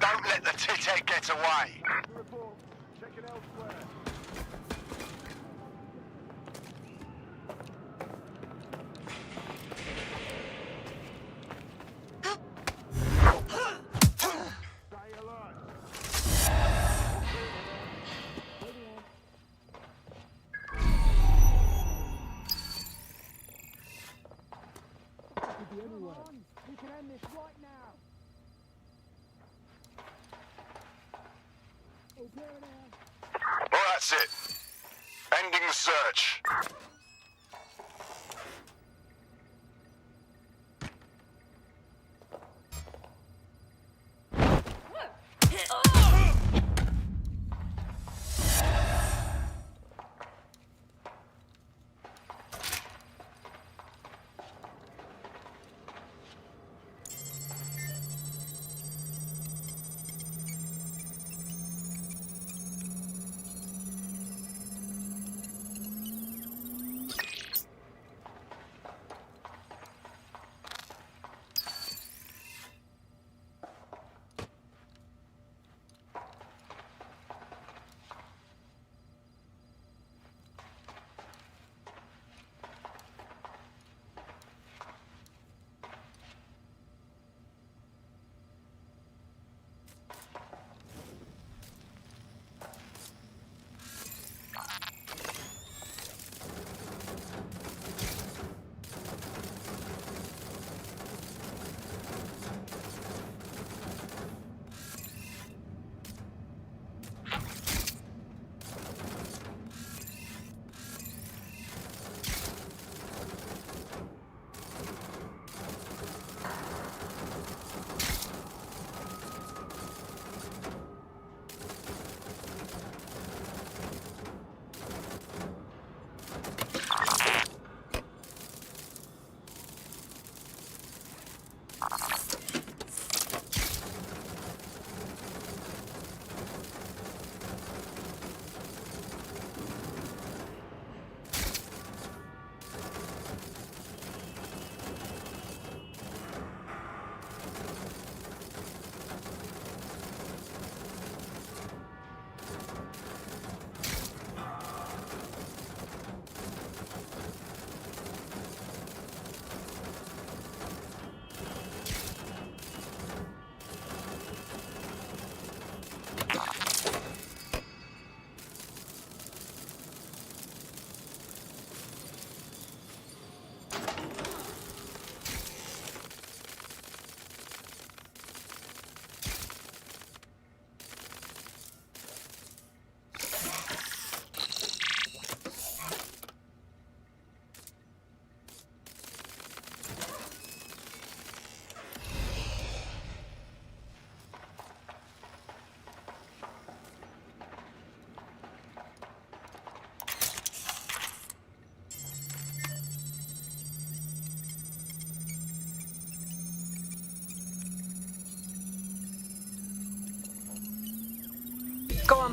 Don't let the tithead get away. Well, that's it. Ending the search.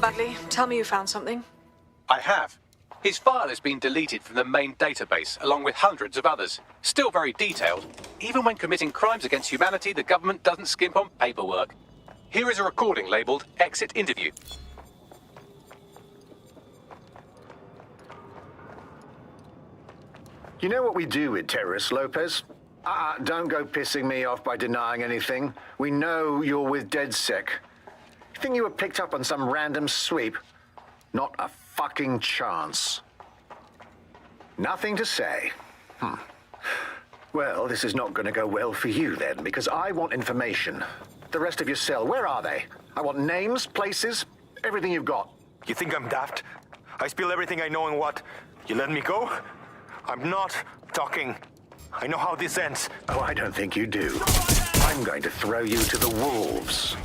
Bagley. Tell me you found something. I have. His file has been deleted from the main database, along with hundreds of others. Still very detailed. Even when committing crimes against humanity, the government doesn't skimp on paperwork. Here is a recording labelled Exit Interview. You know what we do with terrorists, Lopez? Don't go pissing me off by denying anything. We know you're with DedSec. You think you were picked up on some random sweep? Not a fucking chance. Nothing to say. Well, this is not going to go well for you then, because I want information. The rest of your cell, where are they? I want names, places, everything you've got. You think I'm daft? I spill everything I know and what? You let me go? I'm not talking. I know how this ends. Oh, I don't think you do. I'm going to throw you to the wolves.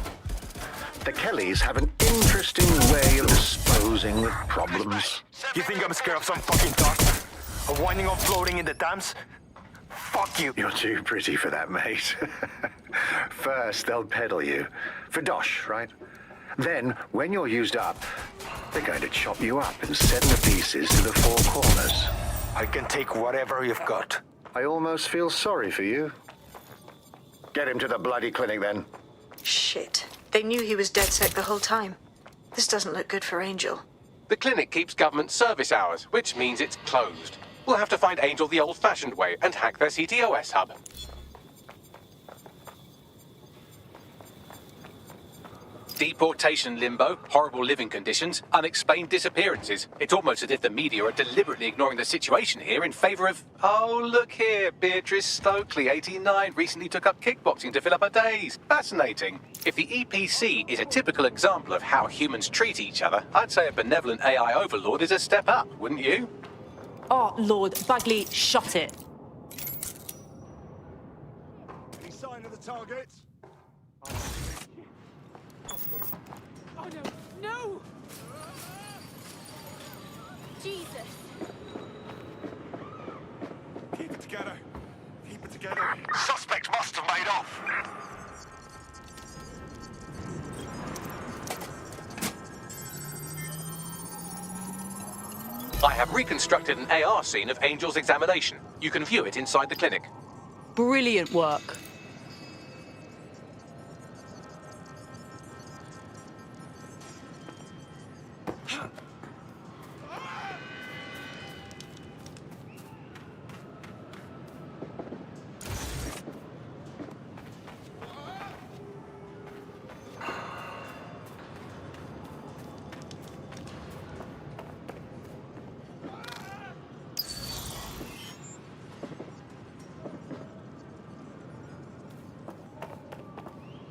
The Kellys have an interesting way of disposing with problems. You think I'm scared of some fucking talk? Of winding up floating in the Thames? Fuck you. You're too pretty for that, mate. First, they'll peddle you. For dosh, right? Then, when you're used up, they're going to chop you up and send the pieces to the four corners. I can take whatever you've got. I almost feel sorry for you. Get him to the bloody clinic, then. Shit. They knew he was DedSec the whole time. This doesn't look good for Angel. The clinic keeps government service hours, which means it's closed. We'll have to find Angel the old-fashioned way and hack their CTOS hub. Deportation limbo, horrible living conditions, unexplained disappearances. It's almost as if the media are deliberately ignoring the situation here in favour of... Oh, look here, Beatrice Stokely, 89, recently took up kickboxing to fill up her days. Fascinating. If the EPC is a typical example of how humans treat each other, I'd say a benevolent AI overlord is a step up, wouldn't you? Oh, Lord, Bagley, shut it. Any sign of the target? Oh no, no! Jesus. Keep it together. Keep it together. Suspect must have made off. I have reconstructed an AR scene of Angel's examination. You can view it inside the clinic. Brilliant work.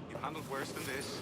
You've handled worse than this.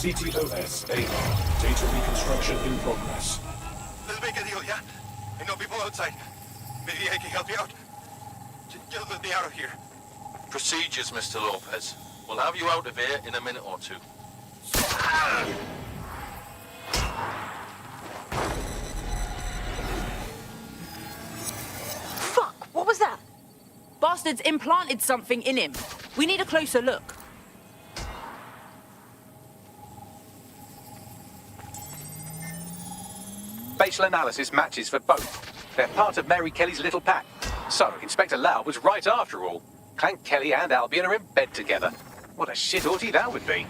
CTOS AR. Data reconstruction in progress. Let's make a deal, yeah? I know people outside. Maybe I can help you out. Just let me out of here. Procedures, Mr. Lopez. We'll have you out of here in a minute or two. Fuck, what was that? Bastards implanted something in him. We need a closer look. Facial analysis matches for both. They're part of Mary Kelly's little pack. So, Inspector Lau was right after all. Clank Kelly and Albion are in bed together. What a shit orgy that would be.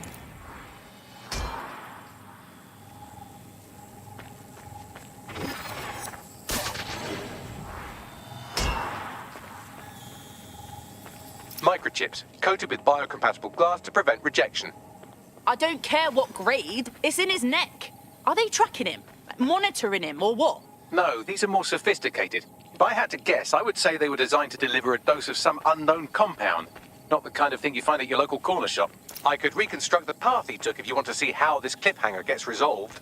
Microchips, coated with biocompatible glass to prevent rejection. I don't care what grade. It's in his neck. Are they tracking him? Monitoring him, or what? No, these are more sophisticated. If I had to guess, I would say they were designed to deliver a dose of some unknown compound. Not the kind of thing you find at your local corner shop. I could reconstruct the path he took if you want to see how this cliffhanger gets resolved.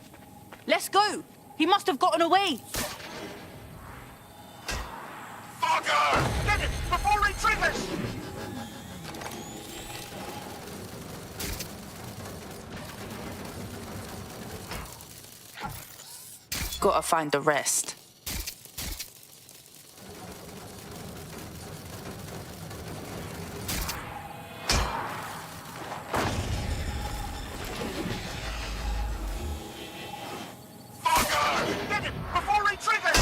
Let's go. He must have gotten away. Fucker! Get it before he triggers! Gotta find the rest. Fucker! Get it before he triggers!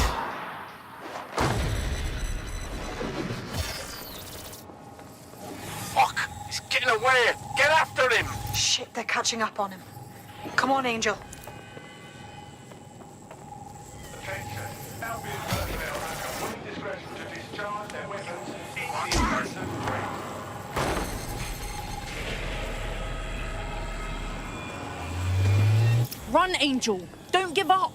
Fuck! He's getting away! Get after him! Shit, they're catching up on him. Come on, Angel. Run, Angel. Don't give up.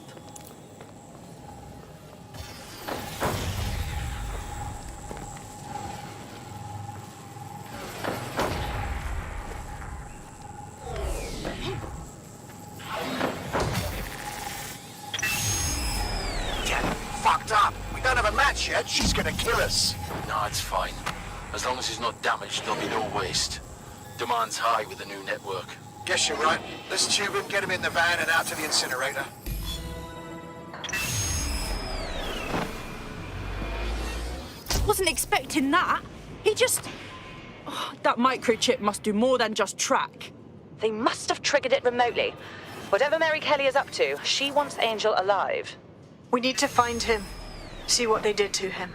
Get fucked up. We don't have a match yet. She's gonna kill us. No, it's fine. As long as he's not damaged, there'll be no waste. Demand's high with the new network. Guess you're right. Let's tube him, get him in the van and out to the incinerator. Wasn't expecting that. He just... Oh, that microchip must do more than just track. They must have triggered it remotely. Whatever Mary Kelly is up to, she wants Angel alive. We need to find him, see what they did to him,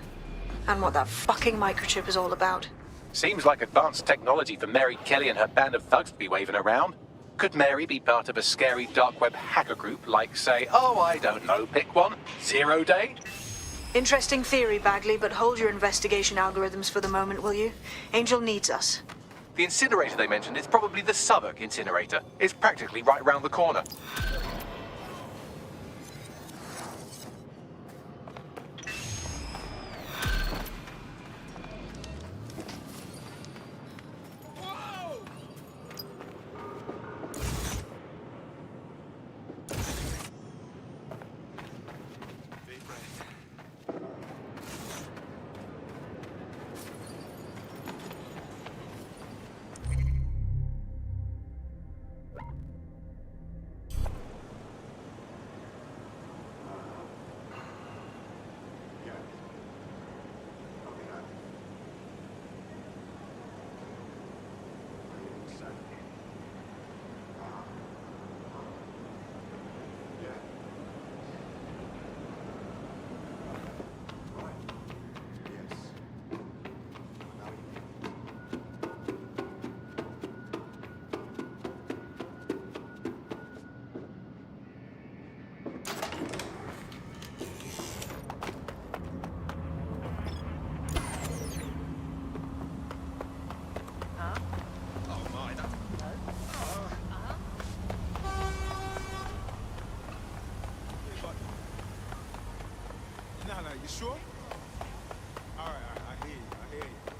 and what that fucking microchip is all about. Seems like advanced technology for Mary Kelly and her band of thugs to be waving around. Could Mary be part of a scary dark web hacker group like, say, oh, I don't know, pick one, 0 Day? Interesting theory, Bagley, but hold your investigation algorithms for the moment, will you? Angel needs us. The incinerator they mentioned is probably the Southwark incinerator. It's practically right round the corner. You sure? All right, I hear you.